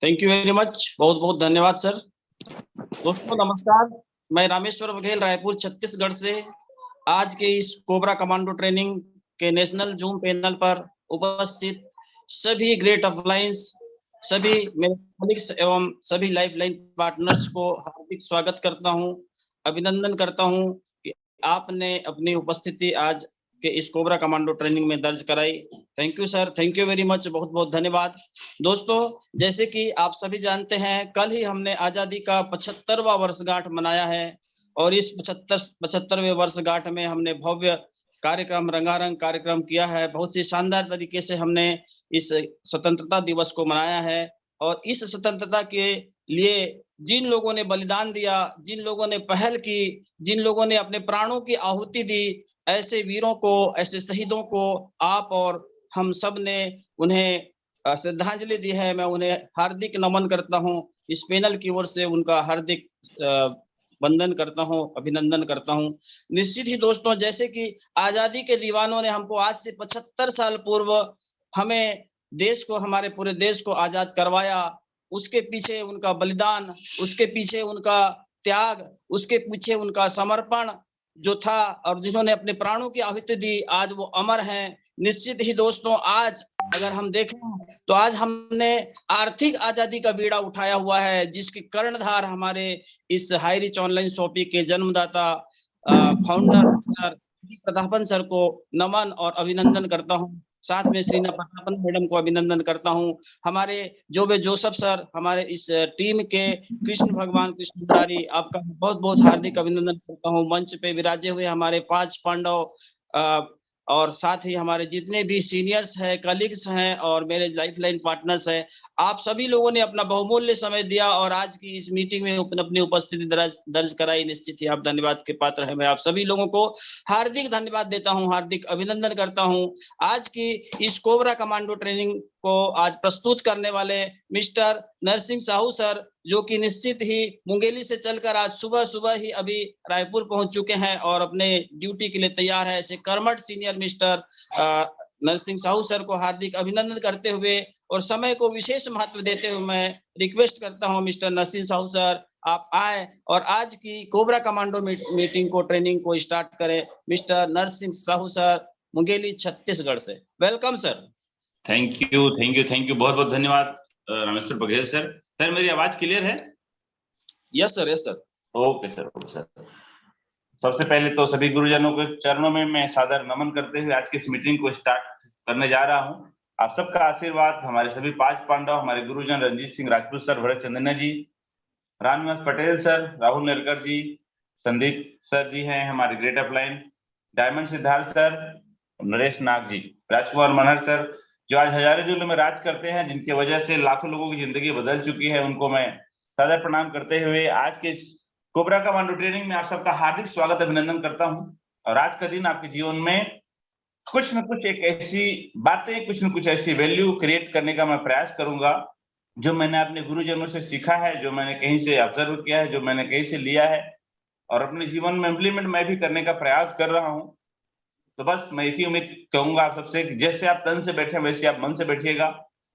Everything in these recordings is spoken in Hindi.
थैंक यू वेरी मच, बहुत बहुत धन्यवाद सर। दोस्तों नमस्कार, मैं रामेश्वर बघेल रायपुर छत्तीसगढ़ से आज के इस कोबरा कमांडो ट्रेनिंग के नेशनल जूम पैनल पर उपस्थित सभी ग्रेट अपलाइंस, सभी मेरे कलीग्स एवं सभी लाइफलाइन पार्टनर्स को हार्दिक स्वागत करता हूं, अभिनंदन करता हूं कि आपने अपनी उपस्थिति आज के इस कोबरा कमांडो ट्रेनिंग में दर्ज कराई। Thank you sir, thank you very much, बहुत बहुत धन्यवाद। दोस्तों जैसे कि आप सभी जानते हैं, कल ही हमने आजादी का 75वां वर्षगांठ मनाया है और इस 75वें वर्षगांठ में हमने भव्य कार्यक्रम, रंगारंग कार्यक्रम किया है। बहुत ही शानदार तरीके से हमने इस स्वतंत्रता दिवस को मनाया है और इस स्वतंत्रता के लिए जिन लोगों ने बलिदान दिया, जिन लोगों ने पहल की, जिन लोगों ने अपने प्राणों की आहुति दी, ऐसे वीरों को, ऐसे शहीदों को आप और हम सब ने उन्हें श्रद्धांजलि दी है। मैं उन्हें हार्दिक नमन करता हूं। इस पैनल की ओर से उनका हार्दिक वंदन करता हूं, अभिनंदन करता हूं। निश्चित ही दोस्तों, जैसे कि आजादी के दीवानों ने हमको आज से 75 साल पूर्व हमें देश को, हमारे पूरे देश को आजाद करवाया, उसके पीछे उनका बलिदान, उसके पीछे उनका त्याग, उसके पीछे उनका समर्पण जो था और जिन्होंने अपने प्राणों की आहुति दी, आज वो अमर हैं। निश्चित ही दोस्तों, आज अगर हम देखें तो आज हमने आर्थिक आजादी का बीड़ा उठाया हुआ है, जिसकी कर्णधार हमारे इस हाई रिच ऑनलाइन शॉपिंग के जन्मदाता फाउंडर मिस्टर प्रतापन सर को नमन और अभिनंदन करता हूं। साथ में श्रीना प्रतापन मैडम को अभिनंदन करता हूं। हमारे जोबे जोसेफ सर, हमारे इस टीम के कृष्ण भगवान कृष्ण मुरारी, आपका बहुत बहुत हार्दिक अभिनंदन करता हूं। मंच पे विराजे हुए हमारे 5 पांडव और साथ ही हमारे जितने भी सीनियर्स हैं, कलीग्स हैं और मेरे लाइफलाइन पार्टनर्स हैं, आप सभी लोगों ने अपना बहुमूल्य समय दिया और आज की इस मीटिंग में अपनी उपस्थिति दर्ज कराई। निश्चित ही आप धन्यवाद के पात्र हैं। मैं आप सभी लोगों को हार्दिक धन्यवाद देता हूं, हार्दिक अभिनंदन करता हूं। आज की इस कोबरा कमांडो ट्रेनिंग को आज प्रस्तुत करने वाले मिस्टर नरसिंह साहू सर, जो कि निश्चित ही मुंगेली से चलकर आज सुबह सुबह ही अभी रायपुर पहुंच चुके हैं और अपने ड्यूटी के लिए तैयार है। ऐसे कर्मठ senior mister Narsingh Sahu sir को हार्दिक अभिनंदन करते हुए और समय को विशेष महत्व देते हुए मैं रिक्वेस्ट करता हूं मिस्टर नरसिंह साहू सर, आप आए और आज की कोबरा कमांडो मीटिंग को, ट्रेनिंग को स्टार्ट करें। मिस्टर नरसिंह साहू सर, मुंगेली छत्तीसगढ़ से, welcome sir. Thank you, thank you, thank you, बहुत बहुत धन्यवाद रामेश्वर बघेल सर। सर मेरी आवाज क्लियर है? Yes sir, yes sir. Okay sir, okay sir. सबसे पहले तो सभी गुरुजनों के चरणों में मैं सादर नमन करते हुए आज की इस मीटिंग को स्टार्ट करने जा रहा हूं। आप सबका आशीर्वाद, हमारे सभी 5 पांडव, हमारे गुरुजन Ranjeet Singh Rajput sir, Bharat Chandana ji, Ramnivas Patel sir, Rahul Nerkar ji, Sandeep sir ji हैं हमारे great upline, diamond Siddharth sir, Naresh Nag ji, Rajkumar Manhar sir, जो आज हजारों जिलों में राज करते हैं, जिनकी वजह से लाखों लोगों की जिंदगी बदल चुकी है, उनको मैं सादर प्रणाम करते हुए आज के कोबरा कमांडो ट्रेनिंग में आप सबका हार्दिक स्वागत, अभिनंदन करता हूं। और आज का दिन आपके जीवन में कुछ न कुछ एक ऐसी बातें, कुछ न कुछ ऐसी वैल्यू क्रिएट करने का मैं प्रयास करूंगा जो मैंने अपने गुरुजनों से सीखा है, जो मैंने कहीं से ऑब्जर्व किया है, जो मैंने कहीं से लिया है और अपने जीवन में इम्प्लीमेंट मैं भी करने का प्रयास कर रहा हूं। तो बस मैं एक ही उम्मीद कहूंगा आप सबसे कि जैसे आप तन से बैठे वैसे आप मन से बैठिएगा।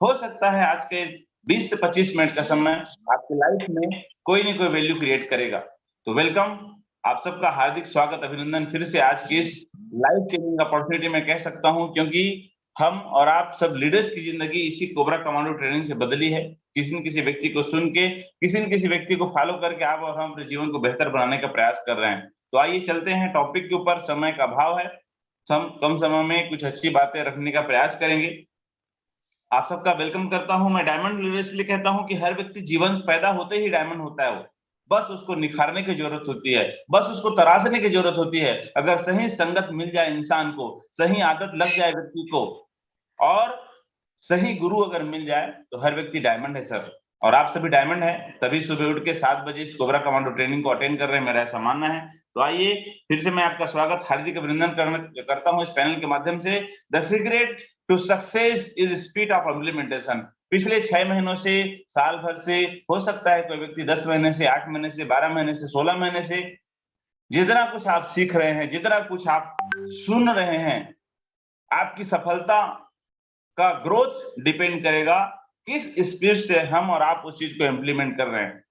हो सकता है आज के 20 से 25 मिनट का समय आपकी लाइफ में कोई ना कोई वैल्यू क्रिएट करेगा। तो वेलकम, आप सबका हार्दिक स्वागत, अभिनंदन फिर से आज की इस लाइफ चेंजिंग अपॉर्चुनिटी में कह सकता हूं, क्योंकि हम और आप सब लीडर्स की जिंदगी इसी कोबरा कमांडो ट्रेनिंग से बदली है। किसी न किसी व्यक्ति को सुन के, किसी न किसी व्यक्ति को फॉलो करके आप और हम अपने जीवन को बेहतर बनाने का प्रयास कर रहे हैं। तो आइए चलते हैं टॉपिक के ऊपर। समय का अभाव है, कम समय में कुछ अच्छी बातें रखने का प्रयास करेंगे। आप सबका वेलकम करता हूं। मैं डायमंड लीडर इसलिए कहता हूं कि हर व्यक्ति जीवन पैदा होते ही डायमंड होता है। वो बस उसको निखारने की जरूरत होती है, बस उसको तराशने की जरूरत होती है। अगर सही संगत मिल जाए इंसान को, सही आदत लग जाए व्यक्ति को और सही गुरु अगर मिल जाए तो हर व्यक्ति डायमंड है सर। और आप सभी डायमंड है, तभी सुबह उठ के 7 बजे इस कोबरा कमांडो ट्रेनिंग को अटेंड कर रहे हैं, मेरा ऐसा मानना है। तो आइए फिर से मैं आपका स्वागत, हार्दिक अभिनंदन करता हूं इस पैनल के माध्यम से। The secret to success is speed of implementation. पिछले 6 महीनों से, साल भर से, हो सकता है कोई व्यक्ति 10 महीने से, 8 महीने से, 12 महीने से, 16 महीने से, जितना कुछ आप सीख रहे हैं, जितना कुछ आप सुन रहे हैं, आपकी सफलता का ग्रोथ डिपेंड करेगा किस स्पीड से हम और आप उस चीज को इम्प्लीमेंट कर रहे हैं।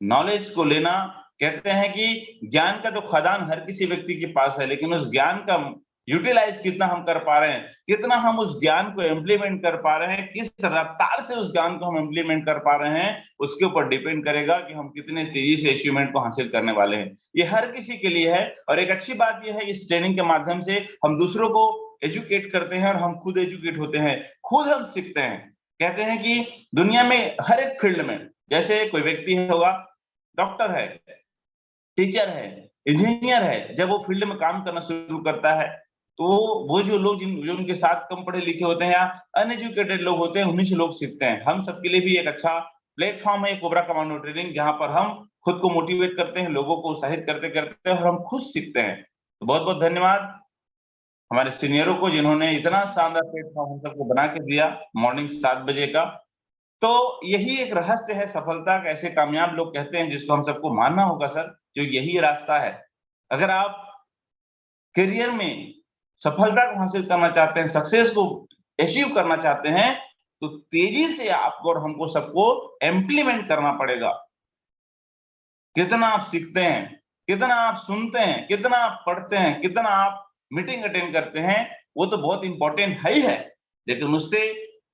नॉलेज को लेना, कहते हैं कि ज्ञान का तो खदान हर किसी व्यक्ति के पास है, लेकिन उस ज्ञान का यूटिलाइज कितना हम कर पा रहे हैं, कितना हम उस ज्ञान को इम्प्लीमेंट कर पा रहे हैं, किस रफ्तार से उस ज्ञान को हम इम्प्लीमेंट कर पा रहे हैं, उसके ऊपर डिपेंड करेगा कि हम कितने तेजी से अचीवमेंट को हासिल करने वाले हैं। ये हर किसी के लिए है। और एक अच्छी बात यह है, इस ट्रेनिंग के माध्यम से हम दूसरों को एजुकेट करते हैं और हम खुद एजुकेट होते हैं, खुद हम सीखते हैं। कहते हैं कि दुनिया में हर एक फील्ड में, जैसे कोई व्यक्ति होगा, डॉक्टर है, टीचर है, इंजीनियर है, जब वो फील्ड में काम करना शुरू करता है तो वो जो लोग जो उनके साथ कम पढ़े लिखे होते हैं या अनएजुकेटेड लोग होते हैं, उन्हीं से लोग सीखते हैं। हम सबके लिए भी एक अच्छा प्लेटफॉर्म है कोबरा कमांडो ट्रेनिंग, जहां पर हम खुद को मोटिवेट करते हैं, लोगों को उत्साहित करते करते और हम खुद सीखते हैं। तो बहुत बहुत धन्यवाद हमारे सीनियरों को, जिन्होंने इतना शानदार प्लेटफॉर्म हम सबको बना के दिया मॉर्निंग 7 बजे का। तो यही एक रहस्य है सफलता का। ऐसे कामयाब लोग कहते हैं जिसको हम सबको मानना होगा सर, जो यही रास्ता है। अगर आप करियर में सफलता को हासिल करना चाहते हैं, सक्सेस को अचीव करना चाहते हैं, तो तेजी से आपको और हमको सबको इम्प्लीमेंट करना पड़ेगा। कितना आप सीखते हैं, कितना आप सुनते हैं, कितना आप पढ़ते हैं, कितना आप मीटिंग अटेंड करते हैं, वो तो बहुत इंपॉर्टेंट है ही है, लेकिन उससे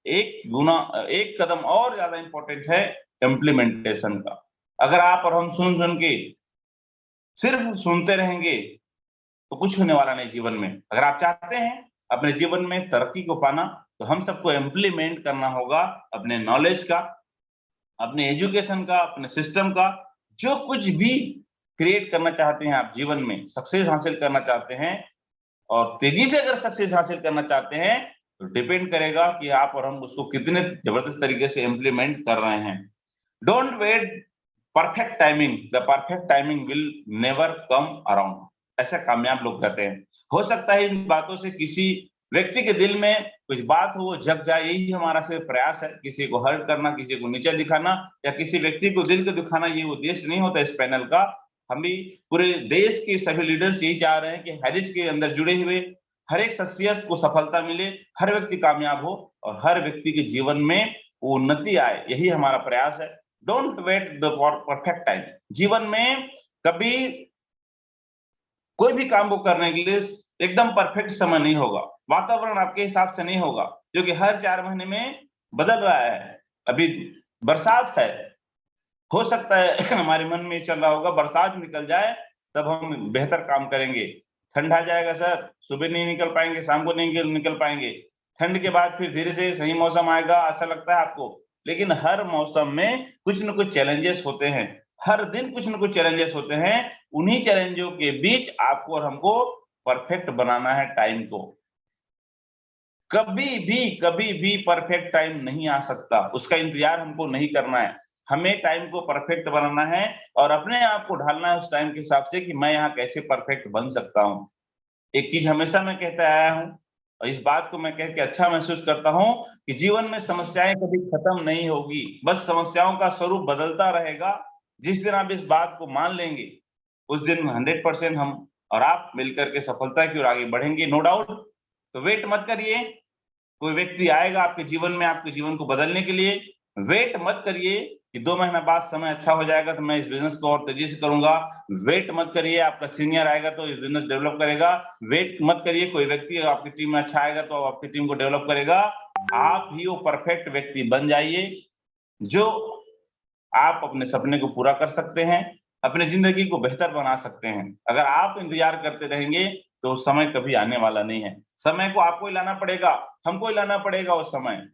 एक कदम और ज्यादा इंपॉर्टेंट है इम्प्लीमेंटेशन का। अगर आप और हम सुन के सिर्फ सुनते रहेंगे तो कुछ होने वाला नहीं जीवन में। अगर आप चाहते हैं अपने जीवन में तरक्की को पाना, तो हम सबको इम्प्लीमेंट करना होगा अपने नॉलेज का, अपने एजुकेशन का, अपने सिस्टम का। जो कुछ भी क्रिएट करना चाहते हैं आप जीवन में, सक्सेस हासिल करना चाहते हैं और तेजी से अगर सक्सेस हासिल करना चाहते हैं, तो डिपेंड करेगा कि आप और हम उसको कितने जबरदस्त तरीके से इम्प्लीमेंट कर रहे हैं। Don't wait perfect timing, the perfect timing will never come around, ऐसा कामयाब लोग कहते हैं। हो सकता है इन बातों से किसी व्यक्ति के दिल में कुछ बात हो, वो जग जाए, यही हमारा सिर्फ प्रयास है। किसी को हर्ट करना, किसी को नीचा दिखाना या किसी व्यक्ति को दिल को दिखाना, ये उद्देश्य नहीं होता इस पैनल का। हम भी पूरे देश के सभी लीडर्स यही चाह रहे हैं कि हैरिज के अंदर जुड़े हुए हर एक शख्सियत को सफलता मिले, हर व्यक्ति कामयाब हो और हर व्यक्ति के जीवन में उन्नति आए, यही हमारा प्रयास है। Don't wait the perfect time. जीवन में कभी कोई भी काम को करने के लिए एकदम परफेक्ट समय नहीं होगा, वातावरण आपके हिसाब से नहीं होगा, जो कि हर 4 महीने में बदल रहा है। अभी बरसात है, हो सकता है हमारे मन में चल रहा होगा बरसात निकल जाए तब हम बेहतर काम करेंगे। ठंड आ जाएगा सर, सुबह नहीं निकल पाएंगे, शाम को नहीं निकल पाएंगे। ठंड के बाद फिर धीरे से सही मौसम आएगा, ऐसा लगता है आपको। लेकिन हर मौसम में कुछ न कुछ चैलेंजेस होते हैं, हर दिन कुछ न कुछ चैलेंजेस होते हैं। उन्हीं चैलेंजों के बीच आपको और हमको परफेक्ट बनाना है टाइम को। कभी भी परफेक्ट टाइम नहीं आ सकता, उसका इंतजार हमको नहीं करना है। हमें टाइम को परफेक्ट बनाना है और अपने आप को ढालना है उस टाइम के हिसाब से कि मैं यहाँ कैसे परफेक्ट बन सकता हूँ। एक चीज हमेशा मैं कहता आया हूँ और इस बात को मैं कह के अच्छा महसूस करता हूँ कि जीवन में समस्याएं कभी खत्म नहीं होगी, बस समस्याओं का स्वरूप बदलता रहेगा। जिस दिन आप इस बात को मान लेंगे, उस दिन 100% हम और आप मिलकर के सफलता की ओर आगे बढ़ेंगे, नो डाउट। तो वेट मत करिए, कोई व्यक्ति आएगा आपके जीवन में आपके जीवन को बदलने के लिए। वेट मत करिए कि 2 महीना बाद समय अच्छा हो जाएगा तो मैं इस बिजनेस को और तेजी से करूंगा। वेट मत करिए आपका सीनियर आएगा तो इस बिजनेस डेवलप करेगा। वेट मत करिए कोई व्यक्ति आपकी टीम में अच्छा आएगा तो आपकी टीम को डेवलप करेगा। आप ही वो परफेक्ट व्यक्ति बन जाइए जो आप अपने सपने को पूरा कर सकते हैं, अपने जिंदगी को बेहतर बना सकते हैं। अगर आप इंतजार करते रहेंगे तो समय कभी आने वाला नहीं है। समय को आपको ही लाना पड़ेगा, हमको ही लाना पड़ेगा उस समय।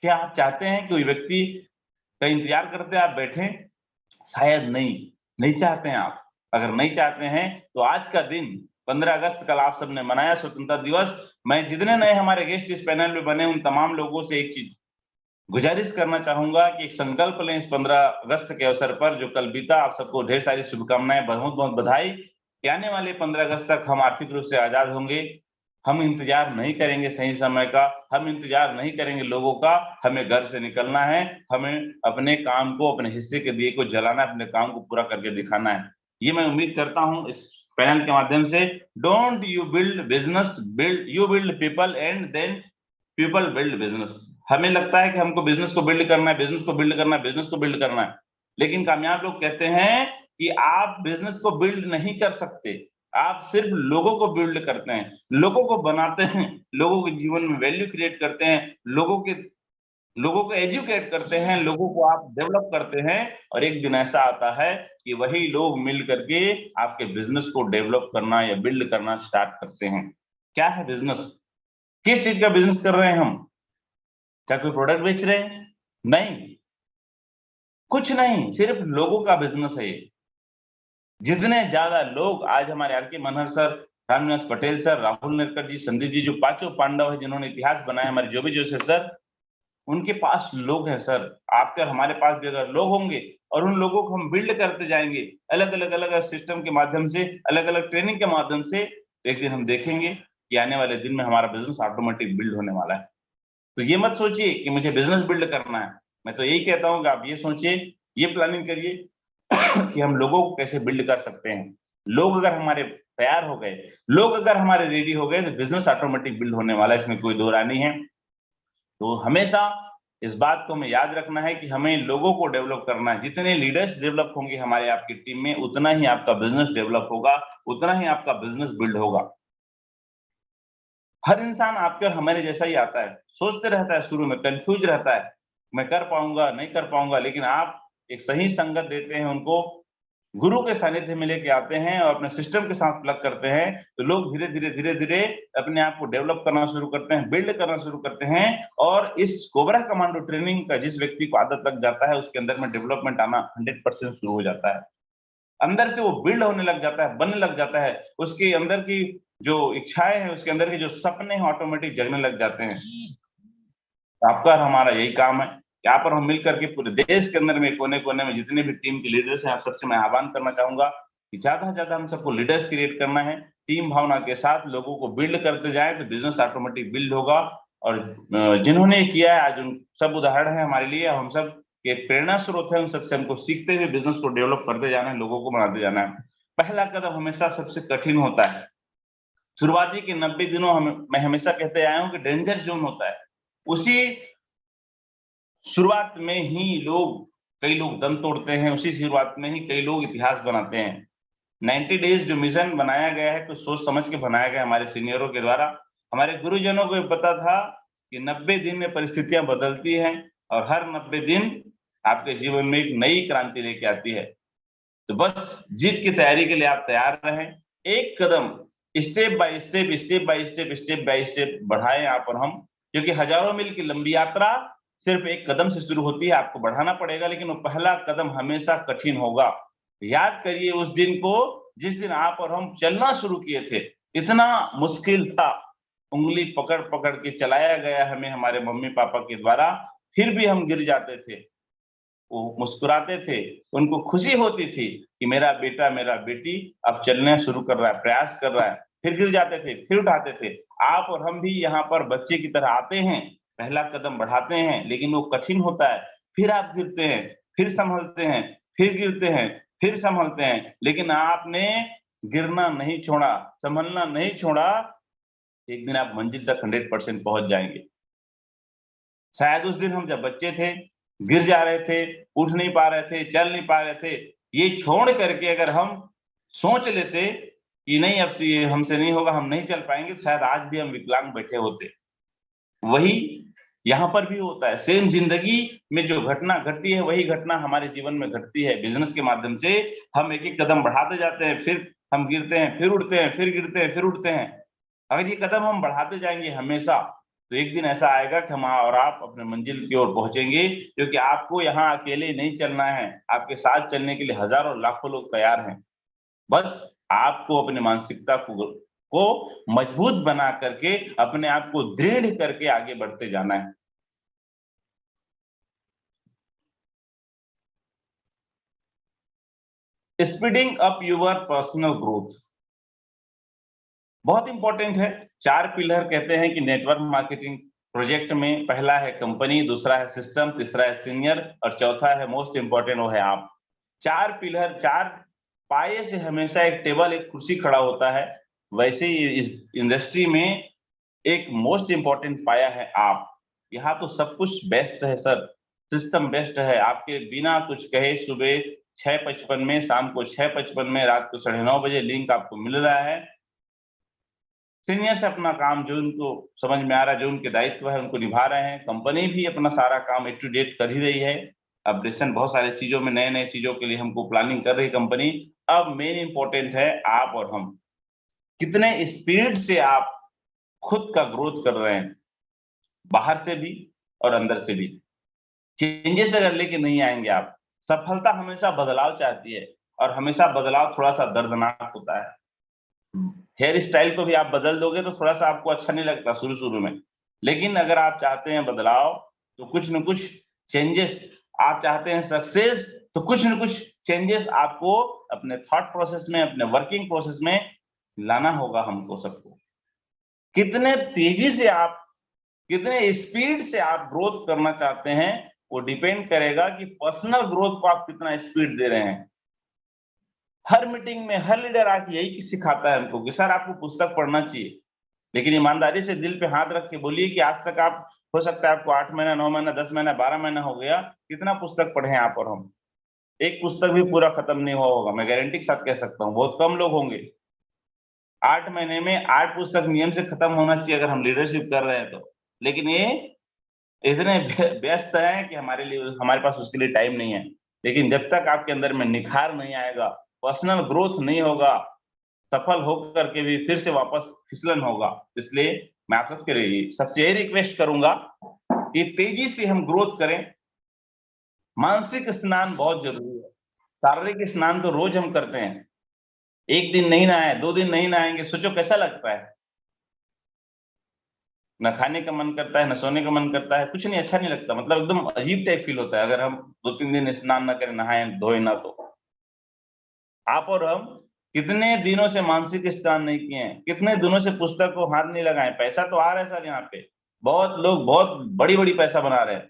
क्या आप चाहते हैं कि कोई व्यक्ति का इंतजार करते आप बैठे? शायद नहीं चाहते हैं आप। अगर नहीं चाहते हैं तो आज का दिन 15 अगस्त कल आप सबने मनाया स्वतंत्रता दिवस। मैं जितने नए हमारे गेस्ट इस पैनल में बने उन तमाम लोगों से एक चीज गुजारिश करना चाहूंगा कि एक संकल्प लें इस 15 अगस्त के अवसर पर जो कल बीता। आप सबको ढेर सारी शुभकामनाएं, बहुत बहुत बधाई कि आने वाले 15 अगस्त तक हम आर्थिक रूप से आजाद होंगे। हम इंतजार नहीं करेंगे सही समय का, हम इंतजार नहीं करेंगे लोगों का। हमें घर से निकलना है, हमें अपने काम को, अपने हिस्से के दिए को जलाना है, अपने काम को पूरा करके दिखाना है। ये मैं उम्मीद करता हूं इस पैनल के माध्यम से। Don't you build business, build you build people and then people build business. हमें लगता है कि हमको बिजनेस को बिल्ड करना है, बिजनेस को बिल्ड करना है, बिजनेस को बिल्ड करना है, लेकिन कामयाब लोग कहते हैं कि आप बिजनेस को बिल्ड नहीं कर सकते, आप सिर्फ लोगों को बिल्ड करते हैं, लोगों को बनाते हैं, लोगों के जीवन में वैल्यू क्रिएट करते हैं, लोगों को एजुकेट करते हैं, लोगों को आप डेवलप करते हैं, और एक दिन ऐसा आता है कि वही लोग मिल करके आपके बिजनेस को डेवलप करना या बिल्ड करना स्टार्ट करते हैं। क्या है बिजनेस? किस चीज का बिजनेस कर रहे हैं हम? क्या कोई प्रोडक्ट बेच रहे हैं? नहीं, कुछ नहीं, सिर्फ लोगों का बिजनेस है ये। जितने ज्यादा लोग आज हमारे आर के मनहर सर, रामनिवास पटेल सर, राहुल नरकर जी, संदीप जी, जो पांचों पांडव है जिन्होंने इतिहास बनाया, हमारे जो भी जोशी सर, उनके पास लोग हैं सर। आपके और हमारे पास भी अगर लोग होंगे और उन लोगों को हम बिल्ड करते जाएंगे अलग अलग सिस्टम के माध्यम से, अलग अलग ट्रेनिंग के माध्यम से, एक दिन हम देखेंगे कि आने वाले दिन में हमारा बिजनेस ऑटोमेटिक बिल्ड होने वाला है। तो ये मत सोचिए कि मुझे बिजनेस बिल्ड करना है, मैं तो यही कहता हूँ कि आप ये सोचिए, ये प्लानिंग करिए कि हम लोगों को कैसे बिल्ड कर सकते हैं। लोग अगर हमारे तैयार हो गए, लोग अगर हमारे रेडी हो गए, तो बिजनेस ऑटोमेटिक बिल्ड होने वाला है, इसमें कोई दो राय नहीं है। तो हमेशा इस बात को हमें याद रखना है कि हमें लोगों को डेवलप करना है। जितने लीडर्स डेवलप होंगे हमारे आपकी टीम में, उतना ही आपका बिजनेस डेवलप होगा, उतना ही आपका बिजनेस बिल्ड होगा। हर इंसान आपके और हमारे जैसा ही आता है, सोचते रहता है, शुरू में कंफ्यूज रहता है, मैं कर पाऊंगा नहीं कर पाऊंगा, लेकिन आप एक सही संगत देते हैं उनको, गुरु के सानिध्य में लेके आते हैं और अपने सिस्टम के साथ प्लग करते हैं, तो लोग धीरे धीरे अपने आप को डेवलप करना शुरू करते हैं, बिल्ड करना शुरू करते हैं। और इस कोबरा कमांडो ट्रेनिंग का जिस व्यक्ति को आदत लग जाता है, उसके अंदर में डेवलपमेंट आना 100% शुरू हो जाता है। अंदर से वो बिल्ड होने लग जाता है, बनने लग जाता है, उसके अंदर की जो इच्छाएं हैं, उसके अंदर के जो सपने हैं, ऑटोमेटिक जगने लग जाते हैं। आपका और हमारा यही काम है। यहाँ पर हम मिलकर के पूरे देश के अंदर में कोने कोने में जितने भी टीम के लीडर्स हैं, आप सबसे मैं आह्वान करना चाहूंगा कि ज्यादा से ज्यादा हम सबको लीडर्स क्रिएट करना है, टीम भावना के साथ लोगों को बिल्ड करते जाए, तो बिजनेस ऑटोमेटिक बिल्ड होगा। और जिन्होंने किया है आज, उन सब उदाहरण है हमारे लिए, हम सब के प्रेरणा स्रोत है, उन सबसे हमको सीखते हुए बिजनेस को डेवलप करते जाना है, लोगों को बनाते जाना है। पहला कदम हमेशा सबसे कठिन होता है। शुरुआती के 90 दिनों मैं हमेशा कहते आया हूँ कि डेंजर जोन होता है। उसी शुरुआत में ही कई लोग दम तोड़ते हैं, उसी शुरुआत में ही कई लोग इतिहास बनाते हैं। 90 डेज जो मिशन बनाया गया है, कुछ सोच समझ के बनाया गया हमारे सीनियरों के द्वारा। हमारे गुरुजनों को पता था कि 90 दिन में परिस्थितियां बदलती हैं, और हर 90 दिन आपके जीवन में एक नई क्रांति लेके आती है। तो बस जीत की तैयारी के लिए आप तैयार रहें, एक कदम step by step, step by step, step by step बढ़ाएं आप और हम, क्योंकि हजारों मील की लंबी यात्रा सिर्फ एक कदम से शुरू होती है। आपको बढ़ाना पड़ेगा, लेकिन वो पहला कदम हमेशा कठिन होगा। याद करिए उस दिन को, जिस दिन आप और हम चलना शुरू किए थे, इतना मुश्किल था, उंगली पकड़ पकड़ के चलाया गया हमें हमारे मम्मी पापा के द्वारा, फिर भी हम गिर जाते थे, वो मुस्कुराते थे, उनको खुशी होती थी कि मेरा बेटा मेरा बेटी अब चलना शुरू कर रहा है, प्रयास कर रहा है, फिर गिर जाते थे, फिर उठाते थे। आप और हम भी यहाँ पर बच्चे की तरह आते हैं, पहला कदम बढ़ाते हैं, लेकिन वो कठिन होता है, फिर आप गिरते हैं, फिर संभलते हैं, फिर गिरते हैं, फिर संभलते हैं, लेकिन आपने गिरना नहीं छोड़ा, संभलना नहीं छोड़ा, एक दिन आप मंजिल तक 100% पहुंच जाएंगे। शायद उस दिन हम जब बच्चे थे, गिर जा रहे थे, उठ नहीं पा रहे थे, चल नहीं पा रहे थे, ये छोड़ करके अगर हम सोच लेते कि नहीं अब से हमसे नहीं होगा, हम नहीं चल पाएंगे, तो शायद आज भी हम विकलांग बैठे होते। वही यहाँ पर भी होता है, सेम जिंदगी में जो घटना घटती है, वही घटना हमारे जीवन में घटती है। बिजनेस के माध्यम से हम एक एक कदम बढ़ाते जाते हैं, फिर हम गिरते हैं, फिर उठते हैं, फिर गिरते हैं, फिर उठते हैं। अगर ये कदम हम बढ़ाते जाएंगे हमेशा, तो एक दिन ऐसा आएगा कि हम और आप अपने मंजिल की ओर पहुंचेंगे, क्योंकि आपको यहाँ अकेले नहीं चलना है, आपके साथ चलने के लिए हजारों लाखों लोग तैयार हैं। बस आपको अपनी मानसिकता को मजबूत बना करके, अपने आप को दृढ़ करके आगे बढ़ते जाना है। Speeding up your personal growth बहुत इंपॉर्टेंट है। 4 पिलर कहते हैं कि नेटवर्क मार्केटिंग प्रोजेक्ट में, पहला है कंपनी, दूसरा है सिस्टम, तीसरा है सीनियर, और चौथा है मोस्ट इंपॉर्टेंट, वो है आप। 4 पिलर, 4 पाए से हमेशा एक टेबल, एक कुर्सी खड़ा होता है, वैसे ही इस इंडस्ट्री में एक मोस्ट इंपॉर्टेंट पाया है आप। यहाँ तो सब कुछ बेस्ट है सर, सिस्टम बेस्ट है, आपके बिना कुछ कहे सुबह 6:55 में, शाम को 6:55 में, रात को 9:30 बजे लिंक आपको मिल रहा है। सीनियर से अपना काम जो उनको समझ में आ रहा है, जो उनके दायित्व है उनको निभा रहे हैं। कंपनी भी अपना सारा काम अप टू डेट कर ही रही है। अपडेशन बहुत सारे चीजों में, नए नए चीजों के लिए हमको प्लानिंग कर रही है कंपनी। अब मेन इंपॉर्टेंट है आप और हम, कितने स्पीड से आप खुद का ग्रोथ कर रहे हैं, बाहर से भी और अंदर से भी। चेंजेस अगर लेके नहीं आएंगे आप, सफलता हमेशा बदलाव चाहती है, और हमेशा बदलाव थोड़ा सा दर्दनाक होता है। हेयर स्टाइल को भी आप बदल दोगे तो थोड़ा सा आपको अच्छा नहीं लगता शुरू शुरू में, लेकिन अगर आप चाहते हैं बदलाव तो कुछ न कुछ चेंजेस, आप चाहते हैं सक्सेस तो कुछ न कुछ चेंजेस आपको अपने थॉट प्रोसेस में, अपने वर्किंग प्रोसेस में लाना होगा हमको सबको। कितने तेजी से आप, कितने स्पीड से आप ग्रोथ करना चाहते हैं, वो डिपेंड करेगा कि पर्सनल ग्रोथ को आप कितना स्पीड दे रहे हैं। हर मीटिंग में हर लीडर आके यही सिखाता है हमको कि सर आपको पुस्तक पढ़ना चाहिए, लेकिन ईमानदारी से दिल पे हाथ रख के बोलिए कि आज तक आप, हो सकता है आपको 8 महीना, 9 महीना, 10 महीना, 12 महीना हो गया, कितना पुस्तक पढ़े हैं आप और हम? एक पुस्तक भी पूरा खत्म नहीं हुआ होगा, मैं गारंटी के साथ कह सकता हूँ, बहुत कम लोग होंगे। 8 महीने में 8 पुस्तक नियम से खत्म होना चाहिए अगर हम लीडरशिप कर रहे हैं तो, लेकिन ये इतने व्यस्त हैं कि हमारे लिए, हमारे पास उसके लिए टाइम नहीं है। लेकिन जब तक आपके अंदर में निखार नहीं आएगा, पर्सनल ग्रोथ नहीं होगा, सफल होकर के भी फिर से वापस फिसलन होगा। इसलिए मैं आप सबसे यही रिक्वेस्ट करूंगा कि तेजी से हम ग्रोथ करें। मानसिक स्नान बहुत जरूरी है, शारीरिक स्नान तो रोज हम करते हैं, एक दिन नहीं नहाए, 2 दिन नहीं नहाएंगे, सोचो कैसा लगता है। न खाने का मन करता है, न सोने का मन करता है, कुछ नहीं, अच्छा नहीं लगता, मतलब एकदम अजीब टाइप फील होता है अगर हम 2-3 दिन स्नान न करें, नहाए धोए ना तो। आप और हम कितने दिनों से मानसिक स्नान नहीं किए हैं, कितने दिनों से पुस्तक को हाथ नहीं लगाए। पैसा तो आ रहा है सर, यहाँ पे बहुत लोग बहुत बड़ी बड़ी पैसा बना रहे हैं,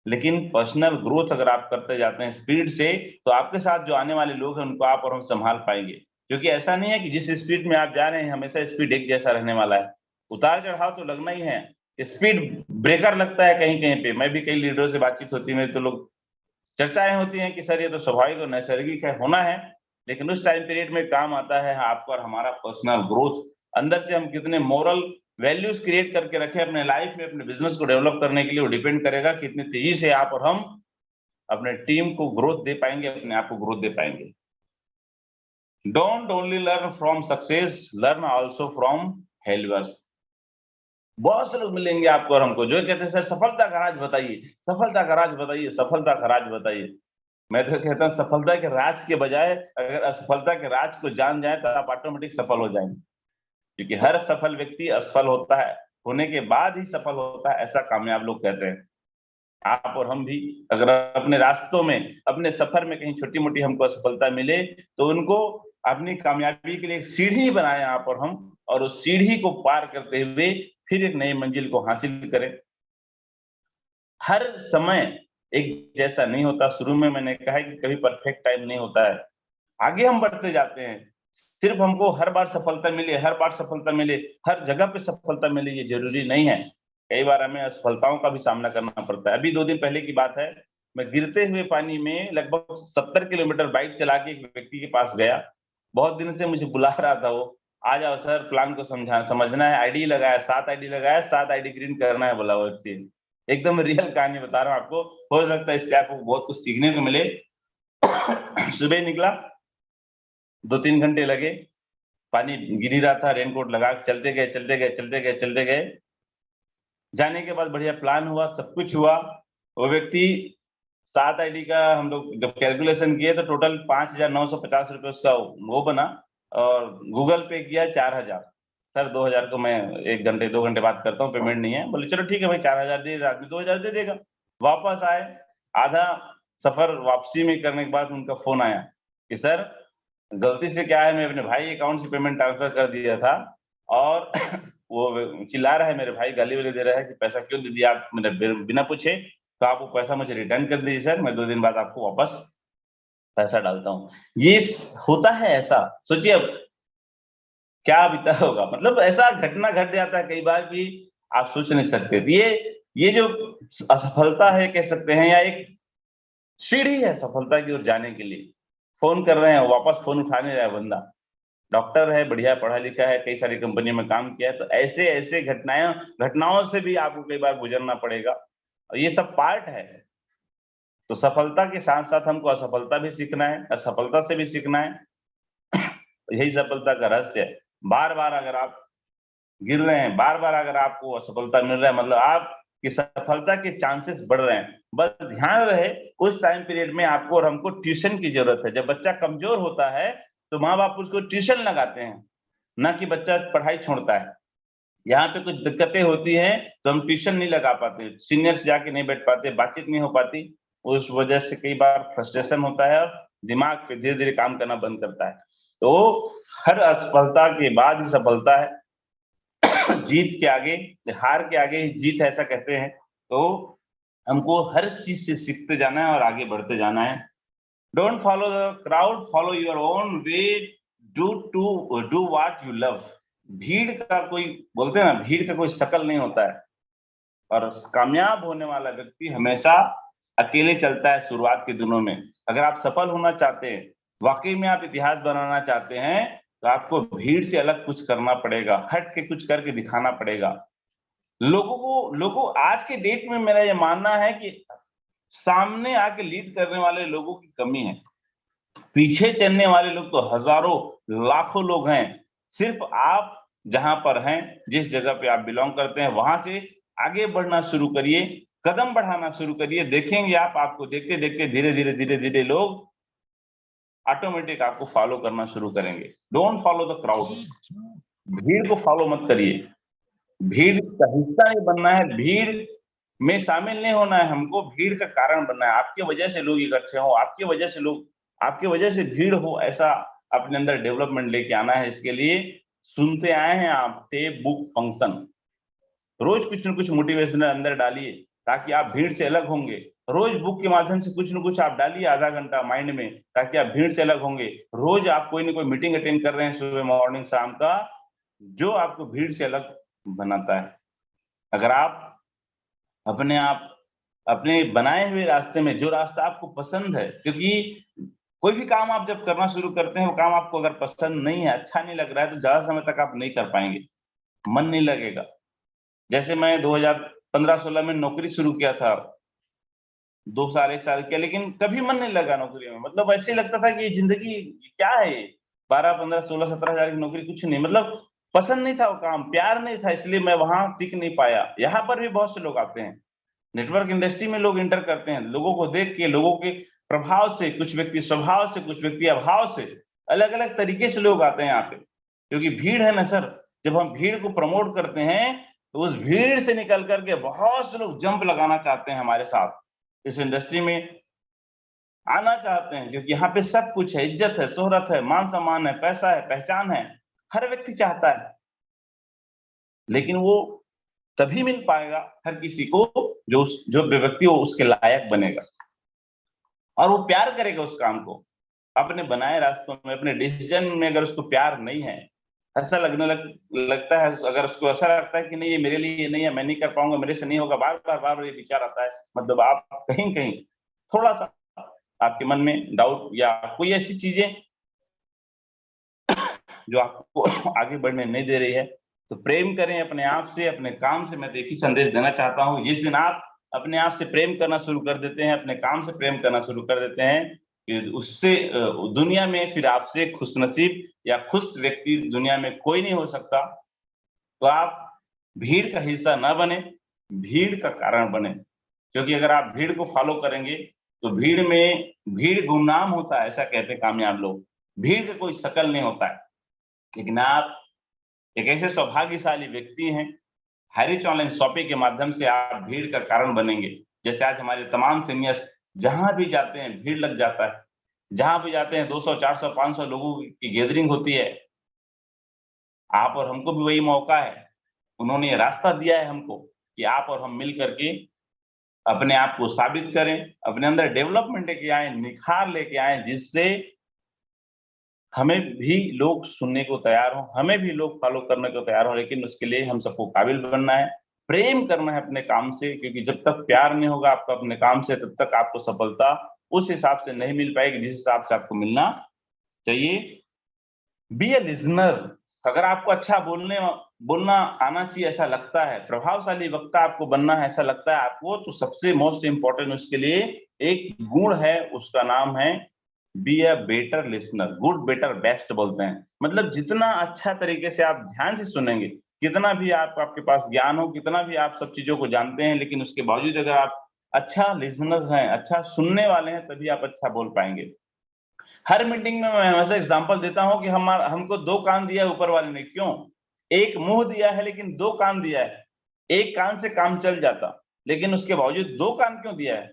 लेकिन पर्सनल ग्रोथ अगर आप करते जाते हैं स्पीड से, तो आपके साथ जो आने वाले लोग हैं उनको आप और हम संभाल पाएंगे। क्योंकि ऐसा नहीं है कि जिस स्पीड में आप जा रहे हैं हमेशा स्पीड एक जैसा रहने वाला है, उतार चढ़ाव तो लगना ही है। स्पीड ब्रेकर लगता है कहीं कहीं पे। मैं भी कई लीडरों से बातचीत होती है मेरी, तो लोग चर्चाएं होती हैं कि सर ये तो स्वाभाविक और नैसर्गिक है, होना है, लेकिन उस टाइम पीरियड में काम आता है आपका और हमारा पर्सनल ग्रोथ। अंदर से हम कितने मोरल वैल्यूज क्रिएट करके रखे अपने लाइफ में, अपने बिजनेस को डेवलप करने के लिए, वो डिपेंड करेगा कितनी तेजी से आप और हम अपने टीम को ग्रोथ दे पाएंगे, अपने आप को ग्रोथ दे पाएंगे। Don't only learn from success, learn also from failures. बहुत से लोग मिलेंगे आपको और हमको जो कहते हैं सर सफलता का राज बताइए, सफलता का राज बताइए, सफलता का राज बताइए। मैं तो कहता हूँ सफलता के राज के बजाय अगर असफलता के राज को जान जाए तो आप ऑटोमेटिक सफल हो जाएंगे। क्योंकि हर सफल व्यक्ति असफल होता है, होने के बाद ही सफल होता है, ऐसा कामयाब लोग कहते हैं। आप और हम भी अगर अपने रास्तों में, अपने सफर में कहीं छोटी मोटी हमको असफलता मिले तो उनको अपनी कामयाबी के लिए एक सीढ़ी बनाए आप और हम, और उस सीढ़ी को पार करते हुए फिर एक नई मंजिल को हासिल करें। हर समय एक जैसा नहीं होता। शुरू में मैंने कहा है कि कभी परफेक्ट टाइम नहीं होता है, आगे हम बढ़ते जाते हैं। सिर्फ हमको हर बार सफलता मिले, हर बार सफलता मिले, हर जगह पे सफलता मिले, ये जरूरी नहीं है। कई बार हमें असफलताओं का भी सामना करना पड़ता है। अभी 2 दिन पहले की बात है, मैं गिरते हुए पानी में लगभग 70 किलोमीटर बाइक चला के एक व्यक्ति के पास गया। बहुत दिन से मुझे बुला रहा था वो, आ जाओ सर, प्लान को समझना है। आईडी लगाया, 7 आईडी लगाया, 7 आईडी ग्रीन करना है, बोला वो व्यक्ति। एकदम रियल कहानी बता रहा हूँ आपको, हो सकता है इससे आपको बहुत कुछ सीखने को मिले। सुबह निकला, 2-3 घंटे लगे, पानी गिर ही रहा था, रेनकोट लगा के चलते गए चलते गए चलते गए चलते गए। जाने के बाद बढ़िया प्लान हुआ, सब कुछ हुआ। वो व्यक्ति 7 आईडी का हम लोग जब कैलकुलेशन किए तो टोटल 5,950 रुपये उसका वो बना, और गूगल पे किया 4,000। सर 2,000 को मैं 1 घंटे 2 घंटे बात करता हूँ, पेमेंट नहीं है। बोले चलो ठीक है भाई, 4,000 दे, आदमी 2,000 दे देगा। वापस आए, आधा सफर वापसी में करने के बाद उनका फोन आया कि सर गलती से क्या है, मैं अपने भाई अकाउंट से पेमेंट ट्रांसफर कर दिया था, और वो चिल्ला रहा है, मेरे भाई गाली वाली दे रहा है कि पैसा क्यों दे दिया आप मेरे बिना पूछे, तो आप वो पैसा मुझे रिटर्न कर दीजिए सर, मैं 2 दिन बाद आपको वापस पैसा डालता हूँ। ये होता है ऐसा। सोचिए अब क्या बीता होगा, मतलब ऐसा घटना घट जाता है कई बार कि आप सोच नहीं सकते। ये ये जो असफलता है कह सकते हैं, या एक सीढ़ी है सफलता की ओर जाने के लिए। फोन कर रहे हैं, वापस फोन उठा नहीं रहा है बंदा, डॉक्टर है, बढ़िया पढ़ा लिखा है, कई सारी कंपनियों में काम किया है, तो ऐसे ऐसे घटनाओं से भी आपको कई बार गुजरना पड़ेगा, और ये सब पार्ट है। तो सफलता के साथ साथ हमको असफलता भी सीखना है, असफलता से भी सीखना है। यही सफलता का रहस्य है। बार बार अगर आप गिर रहे हैं, बार बार अगर आपको असफलता मिल रहा है, मतलब आपकी सफलता के चांसेस बढ़ रहे हैं। बस ध्यान रहे उस टाइम पीरियड में आपको और हमको ट्यूशन की जरूरत है। जब बच्चा कमजोर होता है तो माँ बाप उसको ट्यूशन लगाते हैं, ना कि बच्चा पढ़ाई छोड़ता है। यहाँ पे कुछ दिक्कतें होती हैं तो हम ट्यूशन नहीं लगा पाते, सीनियर्स जाके नहीं बैठ पाते, बातचीत नहीं हो पाती, उस वजह से कई बार फ्रस्ट्रेशन होता है और दिमाग पे धीरे धीरे काम करना बंद करता है। तो हर असफलता के बाद ही सफलता है। जीत के आगे, हार के आगे ही जीत है, ऐसा कहते हैं। तो हमको हर चीज से सीखते जाना है और आगे बढ़ते जाना है। Don't follow the crowd, follow your own way, do what you love. भीड़ का कोई, बोलते हैं ना, भीड़ का कोई शकल नहीं होता है, और कामयाब होने वाला व्यक्ति हमेशा अकेले चलता है शुरुआत के दिनों में। अगर आप सफल होना चाहते हैं, वाकई में आप इतिहास बनाना चाहते हैं, तो आपको भीड़ से अलग कुछ करना पड़ेगा, हट के कुछ करके दिखाना पड़ेगा। लोगों आज के डेट में मेरा ये मानना है कि सामने आके लीड करने वाले लोगों की कमी है। पीछे चलने वाले लोग तो हजारों लाखों लोग हैं। सिर्फ आप जहां पर हैं, जिस जगह पे आप बिलोंग करते हैं, वहां से आगे बढ़ना शुरू करिए, कदम बढ़ाना शुरू करिए। देखेंगे आप, आपको देखते देखते धीरे धीरे लोग ऑटोमेटिक आपको फॉलो करना शुरू करेंगे। डोंट फॉलो द क्राउड, भीड़ को फॉलो मत करिए। भीड़ का हिस्सा नहीं बनना है, भीड़ में शामिल नहीं होना है, हमको भीड़ का कारण बनना है। आपके वजह से लोग इकट्ठे हो, आपके वजह से भीड़ हो, ऐसा अपने अंदर डेवलपमेंट लेके आना है। इसके लिए सुनते आए हैं आप टेप बुक फंक्शन, रोज कुछ न कुछ मोटिवेशनल अंदर डालिए, ताकि आप भीड़ से अलग होंगे। रोज बुक के माध्यम से कुछ न कुछ आप डालिए आधा घंटा माइंड में, ताकि आप भीड़ से अलग होंगे। रोज आप कोई ना कोई मीटिंग अटेंड कर रहे हैं सुबह मॉर्निंग शाम का, जो आपको भीड़ से अलग बनाता है। अगर आप अपने बनाए हुए रास्ते में, जो रास्ता आपको पसंद है, क्योंकि कोई भी काम आप जब करना शुरू करते हैं, वो काम आपको अगर पसंद नहीं है, अच्छा नहीं लग रहा है, तो ज्यादा समय तक आप नहीं कर पाएंगे, मन नहीं लगेगा। जैसे मैं 2015-16 में नौकरी शुरू किया था, 2 साल 1 साल किया, लेकिन कभी मन नहीं लगा नौकरी में। मतलब ऐसे लगता था कि ये जिंदगी क्या है, 12, 15, 16, 17 हजार की नौकरी कुछ नहीं, मतलब पसंद नहीं था वो काम, प्यार नहीं था, इसलिए मैं वहां टिक नहीं पाया। यहाँ पर भी बहुत से लोग आते हैं, नेटवर्क इंडस्ट्री में लोग इंटर करते हैं, लोगों को देख के, लोगों के प्रभाव से, कुछ व्यक्ति स्वभाव से, कुछ व्यक्ति अभाव से, अलग अलग तरीके से लोग आते हैं यहाँ पे, क्योंकि भीड़ है ना सर। जब हम भीड़ को प्रमोट करते हैं, तो उस भीड़ से निकल करके बहुत से लोग जंप लगाना चाहते हैं हमारे साथ, इस इंडस्ट्री में आना चाहते हैं, क्योंकि यहाँ पे सब कुछ है, इज्जत है, शोहरत है, मान सम्मान है, पैसा है, पहचान है, हर व्यक्ति चाहता है। लेकिन वो तभी मिल पाएगा हर किसी को जो व्यक्ति वो उसके लायक बनेगा, और वो प्यार करेगा उस काम को। अपने बनाए रास्तों में, अपने डिसीजन में अगर उसको प्यार नहीं है, ऐसा लगता है, अगर उसको ऐसा लगता है कि नहीं ये मेरे लिए नहीं है, मैं नहीं कर पाऊंगा, मेरे से नहीं होगा, बार ये विचार आता है, मतलब आप कहीं कहीं थोड़ा सा आपके मन में डाउट या कोई ऐसी चीजें जो आपको आगे बढ़ने नहीं दे रही है, तो प्रेम करें अपने आप से, अपने काम से। मैं देखिए संदेश देना चाहता हूँ, जिस दिन आप अपने आप से प्रेम करना शुरू कर देते हैं, अपने काम से प्रेम करना शुरू कर देते हैं, कि उससे दुनिया में फिर आपसे खुशनसीब या खुश व्यक्ति दुनिया में कोई नहीं हो सकता। तो आप भीड़ का हिस्सा ना बने, भीड़ का कारण बने, क्योंकि अगर आप भीड़ को फॉलो करेंगे, तो भीड़ गुमनाम होता है, ऐसा कहते हैं कामयाब लोग। भीड़ का कोई शकल नहीं होता है, लेकिन आप एक ऐसे सौभाग्यशाली व्यक्ति हैं, हैरिच ऑनलाइन शॉपिंग के माध्यम से आप भीड़ का कारण बनेंगे। जैसे आज हमारे तमाम सीनियर्स जहां भी जाते हैं भीड़ लग जाता है, जहां भी जाते हैं 200, 400, 500 लोगों की गैदरिंग होती है। आप और हमको भी वही मौका है, उन्होंने ये रास्ता दिया है हमको, कि आप और हम मिल करके अपने आप को साबित करें, अपने अंदर डेवलपमेंट लेके आए, निखार लेके आए, जिससे हमें भी लोग सुनने को तैयार हों, हमें भी लोग फॉलो करने को तैयार हों। लेकिन उसके लिए हम सबको काबिल बनना है, प्रेम करना है अपने काम से, क्योंकि जब तक प्यार नहीं होगा आपका अपने काम से तब तक आपको सफलता उस हिसाब से नहीं मिल पाएगी जिस हिसाब से आपको मिलना चाहिए। बी ए लिसनर, अगर आपको अच्छा बोलना आना चाहिए ऐसा लगता है, प्रभावशाली वक्ता आपको बनना है ऐसा लगता है आपको, तो सबसे मोस्ट इंपॉर्टेंट उसके लिए एक गुण है, उसका नाम है be a better listener. Good better best बोलते हैं, मतलब जितना अच्छा तरीके से आप ध्यान से सुनेंगे, कितना भी आपके पास ज्ञान हो, कितना भी आप सब चीजों को जानते हैं, लेकिन उसके बावजूद अगर आप अच्छा लिसनर हैं, अच्छा सुनने वाले हैं, तभी आप अच्छा बोल पाएंगे। हर मीटिंग में मैं वैसे एग्जांपल देता हूं कि हमको 2 कान दिया है ऊपर वाले ने, क्यों? एक मुंह दिया है लेकिन 2 कान दिया है। एक कान से काम चल जाता, लेकिन उसके बावजूद 2 कान क्यों दिया है?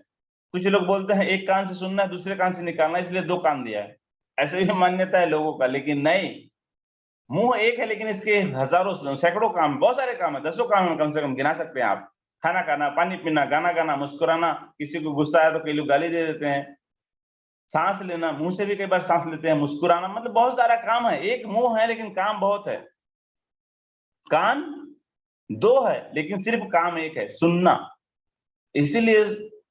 कुछ लोग बोलते हैं एक कान से सुनना है, दूसरे कान से निकालना है, इसलिए 2 कान दिया है। ऐसे भी मान्यता है लोगों का, लेकिन नहीं, मुंह एक है लेकिन इसके हजारों सैकड़ों काम, बहुत सारे काम है, 10 काम है कम से कम, गिना सकते हैं आप। खाना खाना, पानी पीना, गाना गाना, मुस्कुराना, किसी को गुस्सा आया तो कई लोग गाली दे देते हैं, सांस लेना, मुंह से भी कई बार सांस लेते हैं, मुस्कुराना, मतलब बहुत सारा काम है। एक मुंह है लेकिन काम बहुत है। कान 2 है लेकिन सिर्फ काम एक है, सुनना। इसीलिए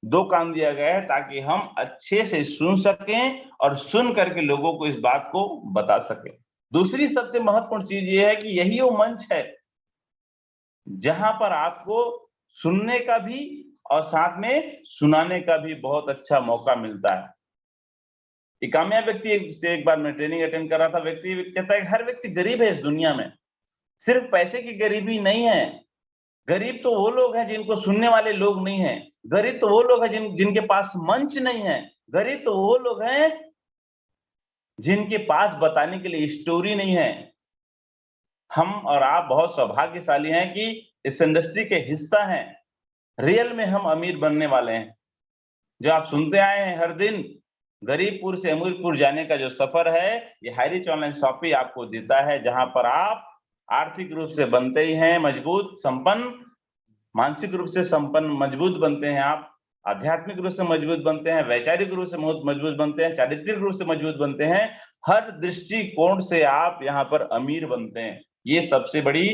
2 कान दिया गया है ताकि हम अच्छे से सुन सकें और सुन करके लोगों को इस बात को बता सकें। दूसरी सबसे महत्वपूर्ण चीज ये है कि यही वो मंच है जहां पर आपको सुनने का भी और साथ में सुनाने का भी बहुत अच्छा मौका मिलता है। एक कामयाब व्यक्ति से एक बार मैं ट्रेनिंग अटेंड कर रहा था, व्यक्ति कहता है हर व्यक्ति गरीब है इस दुनिया में, सिर्फ पैसे की गरीबी नहीं है। गरीब तो वो लोग हैं जिनको सुनने वाले लोग नहीं हैं, गरीब तो वो लोग हैं जिनके पास मंच नहीं है, गरीब तो वो लोग हैं जिनके पास बताने के लिए स्टोरी नहीं है। हम और आप बहुत सौभाग्यशाली हैं कि इस इंडस्ट्री के हिस्सा हैं। रियल में हम अमीर बनने वाले हैं। जो आप सुनते आए हैं हर दिन, गरीबपुर से अमीरपुर जाने का जो सफर है, ये हाईरिच ऑनलाइन शॉपिंग आपको देता है, जहां पर आप आर्थिक रूप से बनते ही हैं मजबूत, संपन्न, मानसिक रूप से संपन्न मजबूत बनते हैं आप, आध्यात्मिक रूप से मजबूत बनते हैं, वैचारिक रूप से मजबूत बनते हैं, चारित्रिक रूप से मजबूत बनते हैं। हर दृष्टिकोण से आप यहाँ पर अमीर बनते हैं। ये सबसे बड़ी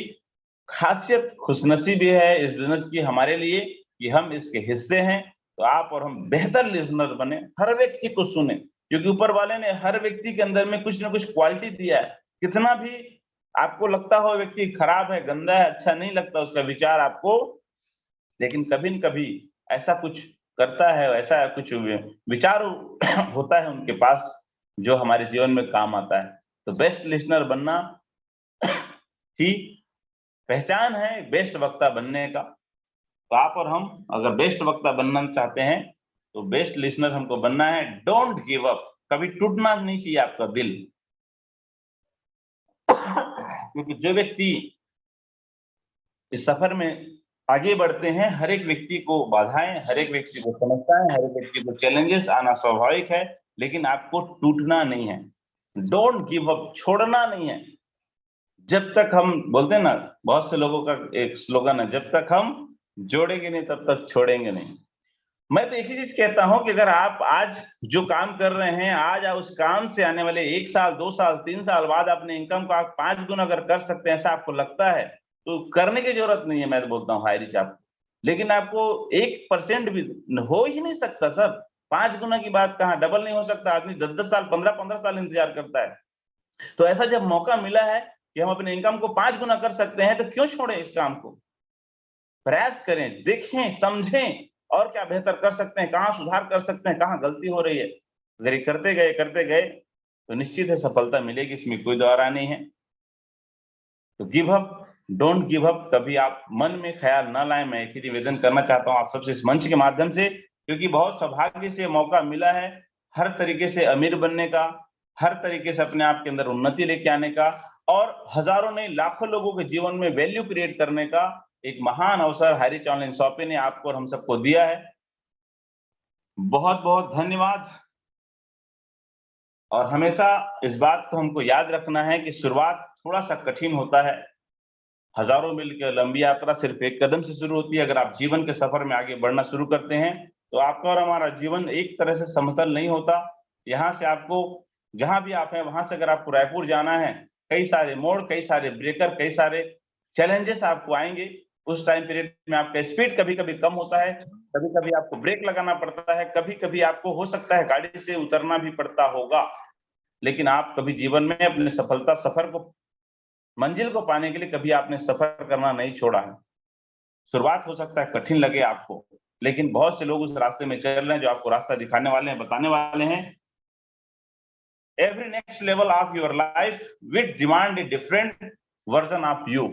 खासियत, खुशनसीबी है इस बिजनेस की हमारे लिए कि हम इसके हिस्से हैं। तो आप और हम बेहतर लिसनर बने, हर व्यक्ति को सुने, क्योंकि ऊपर वाले ने हर व्यक्ति के अंदर में कुछ ना कुछ क्वालिटी दिया है। कितना भी आपको लगता हो व्यक्ति खराब है, गंदा है, अच्छा नहीं लगता उसका विचार आपको, लेकिन कभी न कभी ऐसा कुछ करता है, ऐसा कुछ विचार होता है उनके पास जो हमारे जीवन में काम आता है। तो बेस्ट लिसनर बनना ही पहचान है बेस्ट वक्ता बनने का। तो आप और हम अगर बेस्ट वक्ता बनना चाहते हैं तो बेस्ट लिसनर हमको बनना है। डोंट गिव अप, कभी टूटना नहीं चाहिए आपका दिल, क्योंकि जो व्यक्ति इस सफर में आगे बढ़ते हैं, हर एक व्यक्ति को बाधाएं, हर एक व्यक्ति को समस्याएं, हर एक व्यक्ति को चैलेंजेस आना स्वाभाविक है, लेकिन आपको टूटना नहीं है। डोंट गिव अप, छोड़ना नहीं है। जब तक हम बोलते हैं ना, बहुत से लोगों का एक स्लोगन है, जब तक हम जोड़ेंगे नहीं तब तक छोड़ेंगे नहीं। मैं तो एक ही चीज कहता हूं कि अगर आप आज जो काम कर रहे हैं, आज उस काम से आने वाले 1 साल, 2 साल, 3 साल बाद अपने इनकम को आप 5 गुना अगर कर सकते हैं, ऐसा आपको लगता है, तो करने की जरूरत नहीं है। मैं तो बोलता हूँ हाईरिच आपको, लेकिन आपको 1% भी हो ही नहीं सकता सर। 5 गुना की बात कहाँ, डबल नहीं हो सकता। आदमी 10-10 साल, 15-15 साल इंतजार करता है। तो ऐसा जब मौका मिला है कि हम अपने इनकम को 5 गुना कर सकते हैं, तो क्यों छोड़े इस काम को? प्रयास करें, देखें, समझें और क्या बेहतर कर सकते हैं, कहाँ सुधार कर सकते हैं, कहाँ गलती हो रही है। अगर ये करते गए तो निश्चित है सफलता मिलेगी, इसमें कोई दो राय नहीं है। तो give up, don't give up, कभी आप मन में ख्याल न लाएं। मैं एक ही निवेदन करना चाहता हूं आप सबसे इस मंच के माध्यम से, क्योंकि बहुत सौभाग्य से मौका मिला है हर तरीके से अमीर बनने का, हर तरीके से अपने आप के अंदर उन्नति लेके आने का, और हजारों नहीं लाखों लोगों के जीवन में वैल्यू क्रिएट करने का एक महान अवसर हाईरिच ऑनलाइन शॉपिंग ने आपको और हम सबको दिया है। बहुत बहुत धन्यवाद। और हमेशा इस बात को हमको याद रखना है कि शुरुआत थोड़ा सा कठिन होता है। हजारों मील की लंबी यात्रा सिर्फ एक कदम से शुरू होती है। अगर आप जीवन के सफर में आगे बढ़ना शुरू करते हैं तो आपका और हमारा जीवन एक तरह से समतल नहीं होता। यहाँ से आपको, जहां भी आप हैं वहां से अगर आपको रायपुर जाना है, कई सारे मोड़, कई सारे ब्रेकर, कई सारे चैलेंजेस आपको आएंगे, उस टाइम पीरियड में आपका स्पीड कभी कभी कम होता है, कभी कभी आपको ब्रेक लगाना पड़ता है, कभी कभी आपको हो सकता है गाड़ी से उतरना भी पड़ता होगा, लेकिन आप कभी जीवन में अपने सफलता सफर को, मंजिल को पाने के लिए कभी आपने सफर करना नहीं छोड़ा है। शुरुआत हो सकता है कठिन लगे आपको, लेकिन बहुत से लोग उस रास्ते में चल रहे हैं जो आपको रास्ता दिखाने वाले हैं, बताने वाले हैं। Every next level of your life will demand a different version of you.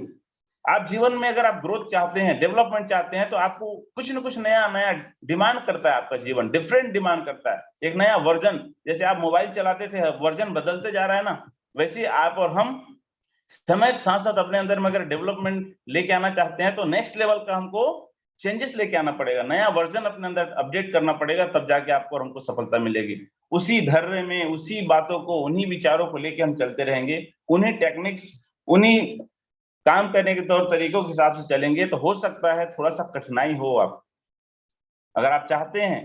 आप जीवन में अगर आप ग्रोथ चाहते हैं, डेवलपमेंट चाहते हैं, तो आपको कुछ न कुछ नया नया डिमांड करता है, आपका जीवन डिफरेंट डिमांड करता है, एक नया वर्जन। जैसे आप मोबाइल चलाते थे, वर्जन बदलते जा रहा है ना, वैसे आप और हम समय के साथ साथ अपने अंदर में अगर डेवलपमेंट लेके आना चाहते हैं, तो नेक्स्ट लेवल का हमको चेंजेस लेके आना पड़ेगा, नया वर्जन अपने अंदर अपडेट करना पड़ेगा, तब जाके आपको और हमको सफलता मिलेगी। उसी धैर्य में, उसी बातों को, उन्हीं विचारों को लेके हम चलते रहेंगे, उन्हीं टेक्निक्स, उन्हीं काम करने के तौर तरीकों के हिसाब से चलेंगे, तो हो सकता है थोड़ा सा कठिनाई हो। आप अगर आप चाहते हैं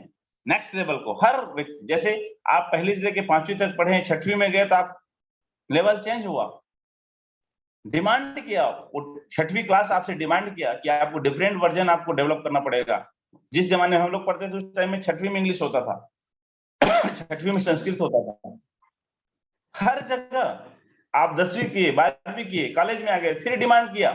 नेक्स्ट लेवल को, हर जैसे आप पहली से लेके 5वीं तक पढ़े, 6वीं में गए तो आप लेवल चेंज हुआ, डिमांड किया, 6वीं क्लास आपसे डिमांड किया कि आपको डिफरेंट वर्जन आपको डेवलप करना पड़ेगा। जिस जमाने में हम लोग पढ़ते थे उस टाइम में 6वीं में इंग्लिश होता था, 6वीं में संस्कृत होता था। हर जगह आप 10वीं किए, 12वीं किए, कॉलेज में आ गए, फिर डिमांड किया,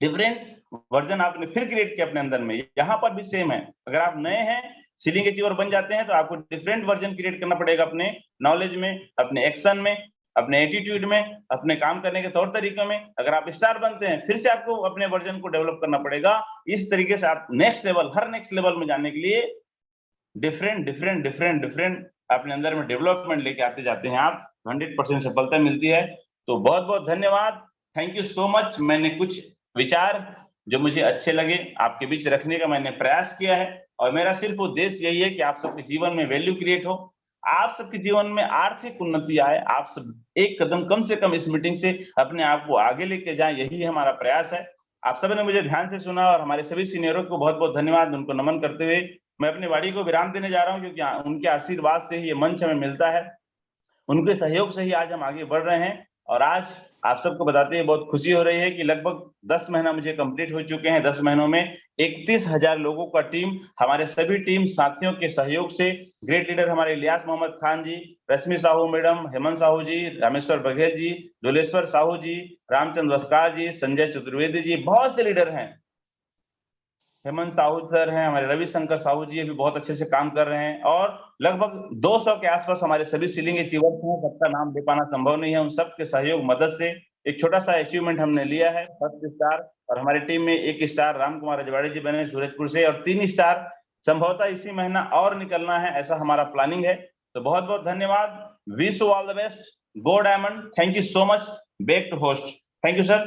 डिफरेंट वर्जन आपने फिर क्रिएट किया अपने अंदर में। यहाँ पर भी सेम है, अगर आप नए हैं, सीलिंग अचीवर बन जाते हैं, तो आपको डिफरेंट वर्जन क्रिएट करना पड़ेगा अपने नॉलेज में, अपने एक्शन में, अपने एटीट्यूड में, अपने काम करने के तौर तरीकों में। अगर आप स्टार बनते हैं, फिर से आपको अपने वर्जन को डेवलप करना पड़ेगा। इस तरीके से आप नेक्स्ट लेवल, हर नेक्स्ट लेवल में जाने के लिए डिफरेंट अपने अंदर में डेवलपमेंट लेके आते जाते हैं, आप 100% सफलता मिलती है। तो बहुत बहुत धन्यवाद, थैंक यू सो मच। मैंने कुछ विचार जो मुझे अच्छे लगे आपके बीच रखने का मैंने प्रयास किया है, और मेरा सिर्फ उद्देश्य यही है कि आप सबके जीवन में वैल्यू क्रिएट हो, आप सबके जीवन में आर्थिक उन्नति आए, आप सब एक कदम कम से कम इस मीटिंग से अपने आप को आगे लेके जाएं, यही हमारा प्रयास है। आप सबने मुझे ध्यान से सुना, और हमारे सभी सीनियरों को बहुत बहुत धन्यवाद। उनको नमन करते हुए मैं अपनी वाणी को विराम देने जा रहा हूं, क्योंकि उनके आशीर्वाद से ही ये मंच हमें मिलता है, उनके सहयोग से ही आज हम आगे बढ़ रहे हैं। और आज आप सबको बताते हुए बहुत खुशी हो रही है कि लगभग 10 महीना मुझे कंप्लीट हो चुके हैं। 10 महीनों में 31,000 लोगों का टीम, हमारे सभी टीम साथियों के सहयोग से, ग्रेट लीडर हमारे इलियास मोहम्मद खान जी, रश्मि साहू मैडम, हेमंत साहू जी, रामेश्वर बघेल जी, दुलेश्वर साहू जी, रामचंद्र वस्कार जी, संजय चतुर्वेदी जी, बहुत से लीडर हैं, हेमंत साहू सर हैं, हमारे रविशंकर साहू जी भी बहुत अच्छे से काम कर रहे हैं, और लगभग 200 के आसपास हमारे सभी सीलिंग अचीवर्स हैं। सबका नाम दे पाना संभव नहीं है, उन सबके सहयोग मदद से एक छोटा सा अचीवमेंट हमने लिया है, 1st स्टार। और हमारी टीम में 1 स्टार राम कुमार रजवाड़ी जी बने सूरजपुर से, और 3 स्टार संभवतः इसी महीना और निकलना है, ऐसा हमारा प्लानिंग है। तो बहुत बहुत धन्यवाद, wish you all the best, go diamond, thank you so much, back to host, thank you sir.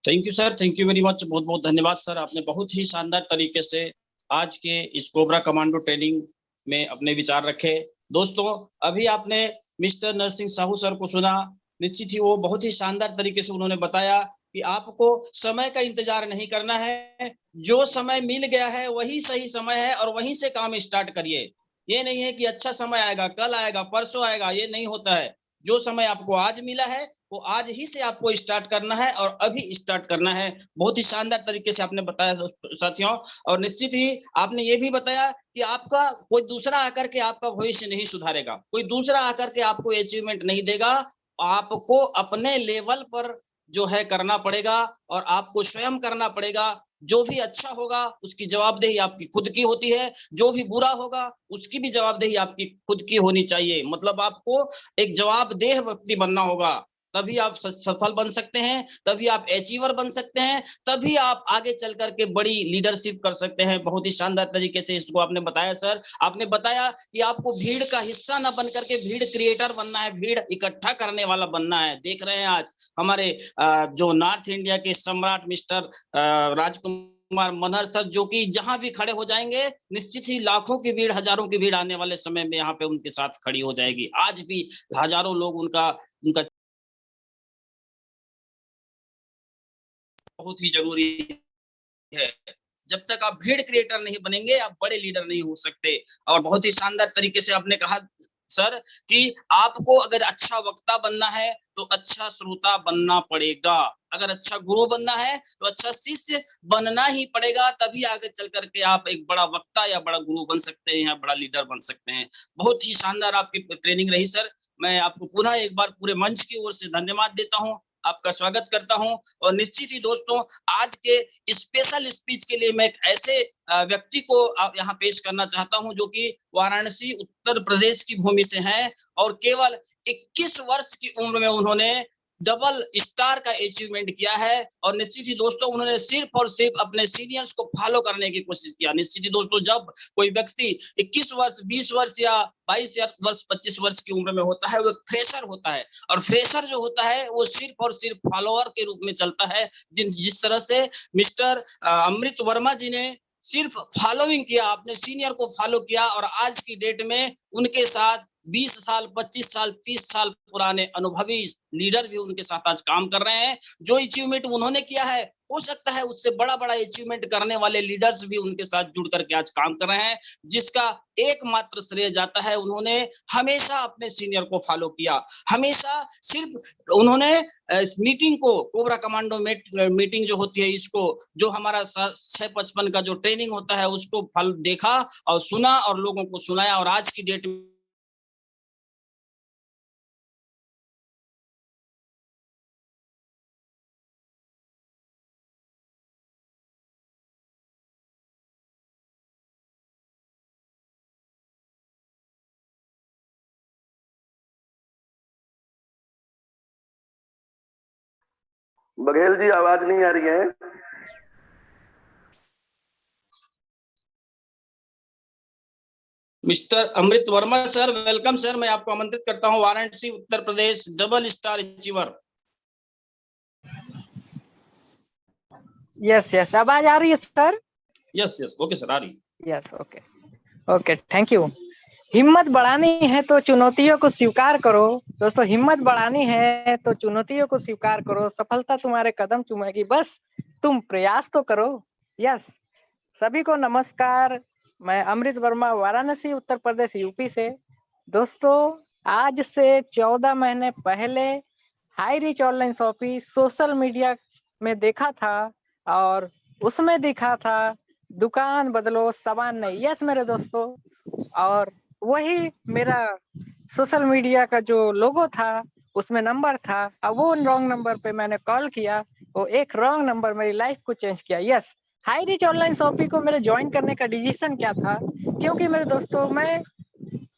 Thank you sir, thank you very much, बहुत बहुत धन्यवाद सर। आपने बहुत ही शानदार तरीके से आज के इस कोबरा कमांडो ट्रेनिंग में अपने विचार रखे। दोस्तों, अभी आपने मिस्टर नरसिंह साहू सर को सुना, निश्चित ही वो बहुत ही शानदार तरीके से उन्होंने बताया कि आपको समय का इंतजार नहीं करना है, जो समय मिल गया है वही सही समय है, और वहीं से काम स्टार्ट करिए। ये नहीं है कि अच्छा समय आएगा, कल आएगा, परसों आएगा, ये नहीं होता है। जो समय आपको आज मिला है वो आज ही से आपको स्टार्ट करना है, और अभी स्टार्ट करना है। बहुत ही शानदार तरीके से आपने बताया साथियों। और निश्चित ही आपने ये भी बताया कि आपका कोई दूसरा आकर के आपका भविष्य नहीं सुधारेगा, कोई दूसरा आकर के आपको अचीवमेंट नहीं देगा, आपको अपने लेवल पर जो है करना पड़ेगा, और आपको स्वयं करना पड़ेगा। जो भी अच्छा होगा उसकी जवाबदेही आपकी खुद की होती है, जो भी बुरा होगा उसकी भी जवाबदेही आपकी खुद की होनी चाहिए। मतलब आपको एक जवाबदेह व्यक्ति बनना होगा, तभी आप सफल बन सकते हैं, तभी आप अचीवर बन सकते हैं, तभी आप आगे चल करके बड़ी लीडरशिप कर सकते हैं। बहुत ही शानदार तरीके से इसको आपने बताया सर। आपने बताया कि आपको भीड़ का हिस्सा न बन करके भीड़ क्रिएटर बनना है, भीड़ इकट्ठा करने वाला बनना है। देख रहे हैं आज हमारे जो नॉर्थ इंडिया के सम्राट मिस्टर राजकुमार मनहर सर, जो कि जहां भी खड़े हो जाएंगे निश्चित ही लाखों की भीड़, हजारों की भीड़ आने वाले समय में यहाँ पे उनके साथ खड़ी हो जाएगी। आज भी हजारों लोग उनका बहुत ही जरूरी है। जब तक आप भीड़ क्रिएटर नहीं बनेंगे, आप बड़े लीडर नहीं हो सकते। और बहुत ही शानदार तरीके से आपने कहा सर कि आपको अगर अच्छा वक्ता बनना है तो अच्छा श्रोता बनना पड़ेगा, अगर अच्छा गुरु बनना है तो अच्छा शिष्य बनना ही पड़ेगा, तभी आगे चल करके आप एक बड़ा वक्ता या बड़ा गुरु बन सकते हैं या बड़ा लीडर बन सकते हैं। बहुत ही शानदार आपकी ट्रेनिंग रही सर। मैं आपको पुनः एक बार पूरे मंच की ओर से धन्यवाद देता हूं, आपका स्वागत करता हूं। और निश्चित ही दोस्तों, आज के स्पेशल स्पीच के लिए मैं एक ऐसे व्यक्ति को यहाँ पेश करना चाहता हूं जो कि वाराणसी उत्तर प्रदेश की भूमि से हैं और केवल 21 वर्ष की उम्र में उन्होंने डबल स्टार का अचीवमेंट किया है। और निश्चित ही दोस्तों, उन्होंने सिर्फ और सिर्फ अपने सीनियर्स को फॉलो करने की कोशिश किया। निश्चित ही दोस्तों, जब कोई व्यक्ति 21 वर्ष, 20 वर्ष या 22 वर्ष, 25 वर्ष की उम्र में होता है, वो फ्रेशर होता है। और फ्रेशर जो होता है वो सिर्फ और सिर्फ फॉलोअर के रूप में चलता है। जिस तरह से मिस्टर अमृत वर्मा जी ने सिर्फ फॉलोइंग किया, अपने सीनियर को फॉलो किया और आज की डेट में उनके साथ 20 साल, 25 साल, 30 साल पुराने अनुभवी लीडर भी उनके साथ आज काम कर रहे हैं। जो अचीवमेंट उन्होंने किया है, हो सकता है उससे बड़ा बड़ा अचीवमेंट करने वाले लीडर्स भी उनके साथ जुड़ करके आज काम कर रहे हैं, जिसका एकमात्र श्रेय जाता है उन्होंने हमेशा अपने सीनियर को फॉलो किया। हमेशा सिर्फ उन्होंने इस मीटिंग को, कोबरा कमांडो मीटिंग जो होती है, इसको जो हमारा 655 का जो ट्रेनिंग होता है उसको फल देखा और सुना और लोगों को सुनाया। और आज की डेट में बघेल जी, आवाज नहीं आ रही है। Mister Amrit Verma sir, welcome sir. मैं आपको आमंत्रित करता हूं, Varanasi Uttar Pradesh, double star achiever. Yes yes, आवाज आ रही है sir? Yes yes, okay sir, आ रही है। Yes, okay okay, thank you. हिम्मत बढ़ानी है तो चुनौतियों को स्वीकार करो। दोस्तों, हिम्मत बढ़ानी है तो चुनौतियों को स्वीकार करो। सफलता तुम्हारे कदम चूमेगी, बस तुम प्रयास तो करो। यस, सभी को नमस्कार। मैं अमृत वर्मा, वाराणसी उत्तर प्रदेश, यूपी से। दोस्तों, आज से 14 महीने पहले high reach online shopping social media में देखा था और उसमें दिखा था दुकान बदलो सामान नहीं। यस मेरे दोस्तों, और वही मेरा सोशल मीडिया का जो लोगो था उसमें नंबर था, और वो रॉन्ग नंबर पे मैंने कॉल किया। वो एक रॉन्ग नंबर मेरी लाइफ को चेंज किया। Yes, high reach online shopping को मेरे ज्वाइन करने का डिसीजन क्या था? क्योंकि मेरे दोस्तों, मैं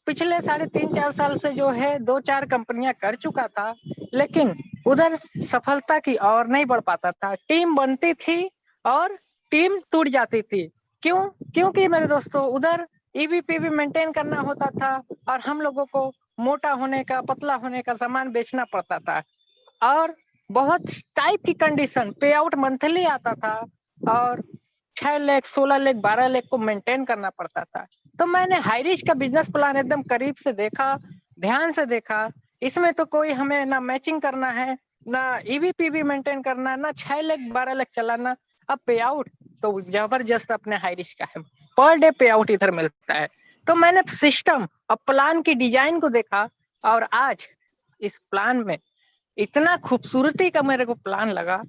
पिछले 3.5-4 साल से जो है 2-4 कंपनियां कर चुका था, लेकिन उधर सफलता की और नहीं बढ़ पाता था। टीम बनती थी और टीम टूट जाती थी। क्यों? क्योंकि मेरे दोस्तों, उधर ईवीपीवी मेंटेन करना होता था और हम लोगों को मोटा होने का, पतला होने का सामान बेचना पड़ता था, और बहुत टाइप की कंडीशन, पे आउट मंथली आता था और 6 लाख, 16 लाख, 12 लाख को मेंटेन करना पड़ता था। तो मैंने हाईरिच का बिजनेस प्लान एकदम करीब से देखा, ध्यान से देखा। इसमें तो कोई हमें ना मैचिंग करना है, ना ईवीपीवी मेंटेन करना, ना 6 लाख 12 लाख चलाना। अब पे आउट तो जबरदस्त अपने हाईरिच का है, पर डे पे आउट इधर मिलता है। तो मैंने सिस्टम और प्लान की डिजाइन को देखा, और आज इस प्लान में इतना खूबसूरती का मेरे को प्लान लगा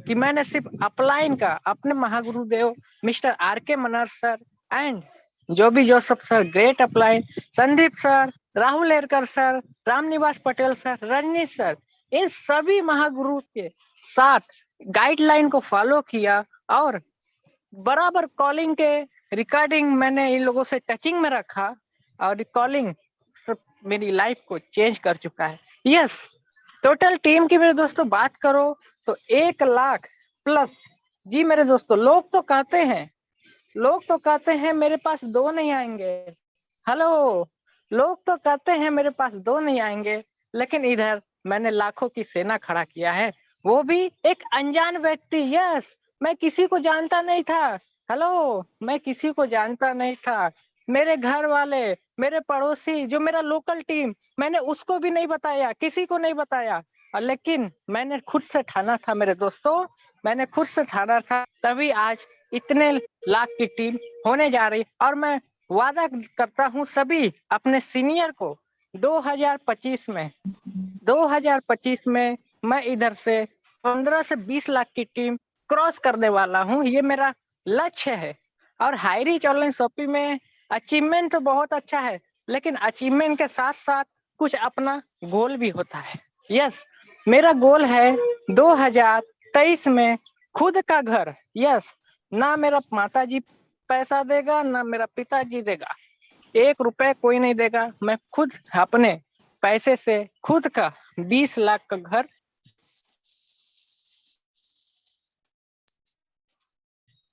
कि मैंने सिर्फ अपलाइन का अपने महागुरुदेव mister R K. Manar sir and जो भी Joseph sir, great upline, Sandeep sir, Rahul Erkar sir, Ramniwas Patel sir, Rajneesh sir, इन सभी महागुरु के साथ गाइडलाइन को फॉलो किया और बराबर कॉलिंग के रिकॉर्डिंग मैंने इन लोगों से टचिंग में रखा, और रिकॉर्डिंग मेरी लाइफ को चेंज कर चुका है। यस, टोटल टीम की मेरे दोस्तों बात करो तो 1 लाख प्लस। जी मेरे दोस्तों, लोग तो कहते हैं मेरे पास 2 नहीं आएंगे। हेलो, लोग तो कहते हैं मेरे पास 2 नहीं आएंगे, लेकिन इधर मैंने लाखों की सेना खड़ा किया है, वो भी एक अनजान व्यक्ति। यस, मैं किसी को जानता नहीं था। हेलो, मैं किसी को जानता नहीं था। मेरे घर वाले, मेरे पड़ोसी, जो मेरा लोकल टीम, मैंने उसको भी नहीं बताया, किसी को नहीं बताया। और लेकिन मैंने खुद से ठाना था मेरे दोस्तों, मैंने खुद से ठाना था, तभी आज इतने लाख की टीम होने जा रही। और मैं वादा करता हूँ सभी अपने सीनियर को 2025 में मैं इधर से 15 से 20 लाख की टीम क्रॉस करने वाला हूँ। ये मेरा लक्ष्य है। और हाई रीच ऑनलाइन शॉपिंग में अचीवमेंट तो बहुत अच्छा है, लेकिन अचीवमेंट के साथ साथ कुछ अपना गोल भी होता है। यस, मेरा गोल है 2023 में खुद का घर। यस, ना मेरा माताजी पैसा देगा, ना मेरा पिताजी देगा, 1 रुपए कोई नहीं देगा। मैं खुद अपने पैसे से खुद का 20 लाख का घर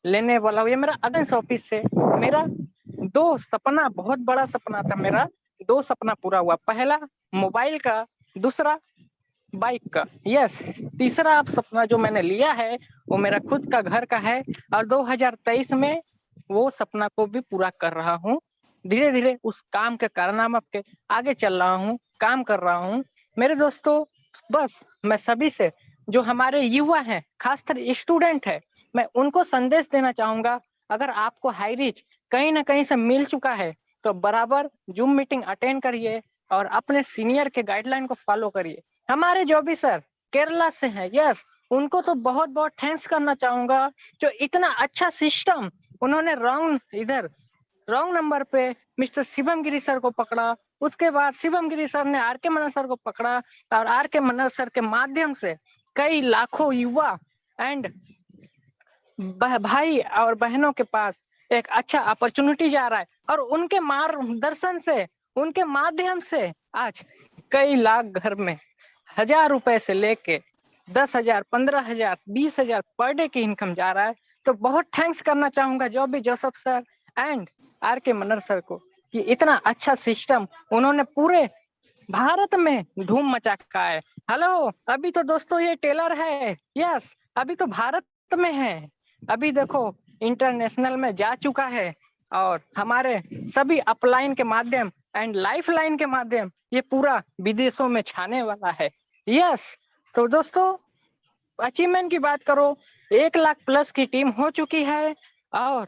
लेने वाला हूँ। ये मेरा अगेंस्ट ऑफिस से मेरा 2 सपना, बहुत बड़ा सपना था मेरा। 2 सपना पूरा हुआ। पहला मोबाइल का, दूसरा बाइक का। यस, तीसरा आप सपना जो मैंने लिया है वो मेरा खुद का घर का है। और 2023 में वो सपना को भी पूरा कर रहा हूँ। धीरे धीरे उस काम के कारनामे के आगे चल रहा हूँ, काम कर रहा हूँ। मेरे दोस्तों, बस मैं सभी से, जो हमारे युवा हैं, खासकर स्टूडेंट है, मैं उनको संदेश देना चाहूंगा, अगर आपको हाई रीच कहीं ना कहीं से मिल चुका है तो बराबर जूम मीटिंग अटेंड करिए और अपने सीनियर के गाइडलाइन को फॉलो करिए। हमारे जो भी सर केरला से हैं, यस, उनको तो बहुत बहुत थैंक्स करना चाहूंगा, जो इतना अच्छा सिस्टम उन्होंने रॉन्ग नंबर पे मिस्टर शिवम गिरी सर को पकड़ा। उसके बाद शिवम गिरी सर ने आर के मनन सर को पकड़ा और आर के मनन सर के माध्यम से कई लाखों युवा एंड भाई और बहनों के पास एक अच्छा अपॉर्चुनिटी जा रहा है। और उनके मार्गदर्शन से, उनके माध्यम से आज कई लाख घर में 1000 रुपए से लेके 10,000, 15,000, 20,000 पर डे की इनकम जा रहा है। तो बहुत थैंक्स करना चाहूंगा जो भी जोसेफ सर एंड आर के मनर सर को, कि इतना अच्छा सिस्टम उन्होंने पूरे भारत में धूम मचा का है। हेलो, अभी तो दोस्तों ये टेलर है, यस, अभी तो भारत में है, अभी देखो इंटरनेशनल में जा चुका है और हमारे सभी अपलाइन के माध्यम एंड लाइफ लाइन के माध्यम ये पूरा विदेशों में छाने वाला है। यस, तो दोस्तों अचीवमेंट की बात करो, 1 लाख प्लस की टीम हो चुकी है और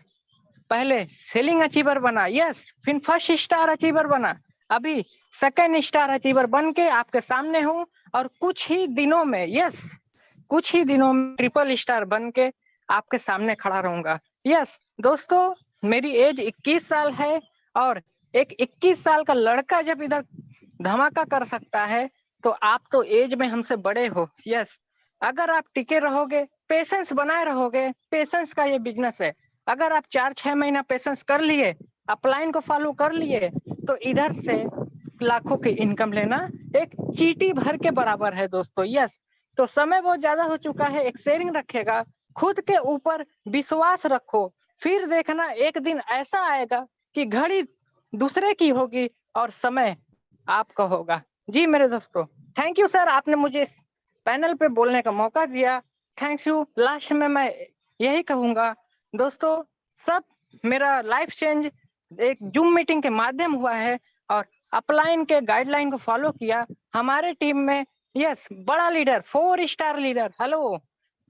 पहले सेलिंग अचीवर बना, यस, फिर फर्स्ट स्टार अचीवर बना, अभी सेकंड स्टार अचीवर बन के आपके सामने हूँ और कुछ ही दिनों में, यस, कुछ ही दिनों में ट्रिपल स्टार बन के आपके सामने खड़ा रहूंगा। यस दोस्तों, मेरी एज 21 साल है और एक 21 साल का लड़का जब इधर धमाका कर सकता है तो आप तो एज में हमसे बड़े हो। यस, अगर आप टिके रहोगे, पेशेंस बनाए रहोगे, पेशेंस का ये बिजनेस है। अगर आप 4-6 महीना पेशेंस कर लिए, अपलाइन को फॉलो कर लिए, तो इधर से लाखों की इनकम लेना एक चीटी भर के बराबर है दोस्तों। यस, तो समय बहुत ज्यादा हो चुका है, एक शेयरिंग रखेगा, खुद के ऊपर विश्वास रखो, फिर देखना एक दिन ऐसा आएगा कि घड़ी दूसरे की होगी और समय आपका होगा। जी मेरे दोस्तों, थैंक यू सर, आपने मुझे इस पैनल पे बोलने का मौका दिया, थैंक यू। लास्ट में मैं यही कहूंगा दोस्तों, सब मेरा लाइफ चेंज एक जूम मीटिंग के माध्यम हुआ है और अपलाइन के गाइडलाइन को फॉलो किया। हमारे टीम में यस, बड़ा leader, 4 star leader, hello,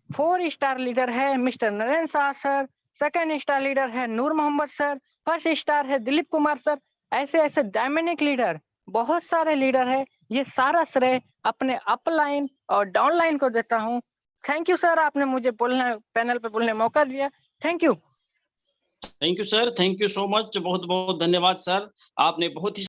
4 star leader है mister Narendra Shah sir, second star leader है Noor Mohammad sir, first star है दिलीप कुमार सर, ऐसे ऐसे डायमेनिक लीडर, बहुत सारे लीडर है। ये सारा श्रेय अपने अपलाइन और डाउनलाइन को देता हूँ। थैंक यू सर, आपने मुझे बोलना, पैनल पे बोलने मौका दिया, thank you. Thank you sir, thank you so much, बहुत बहुत धन्यवाद सर, आपने बहुत ही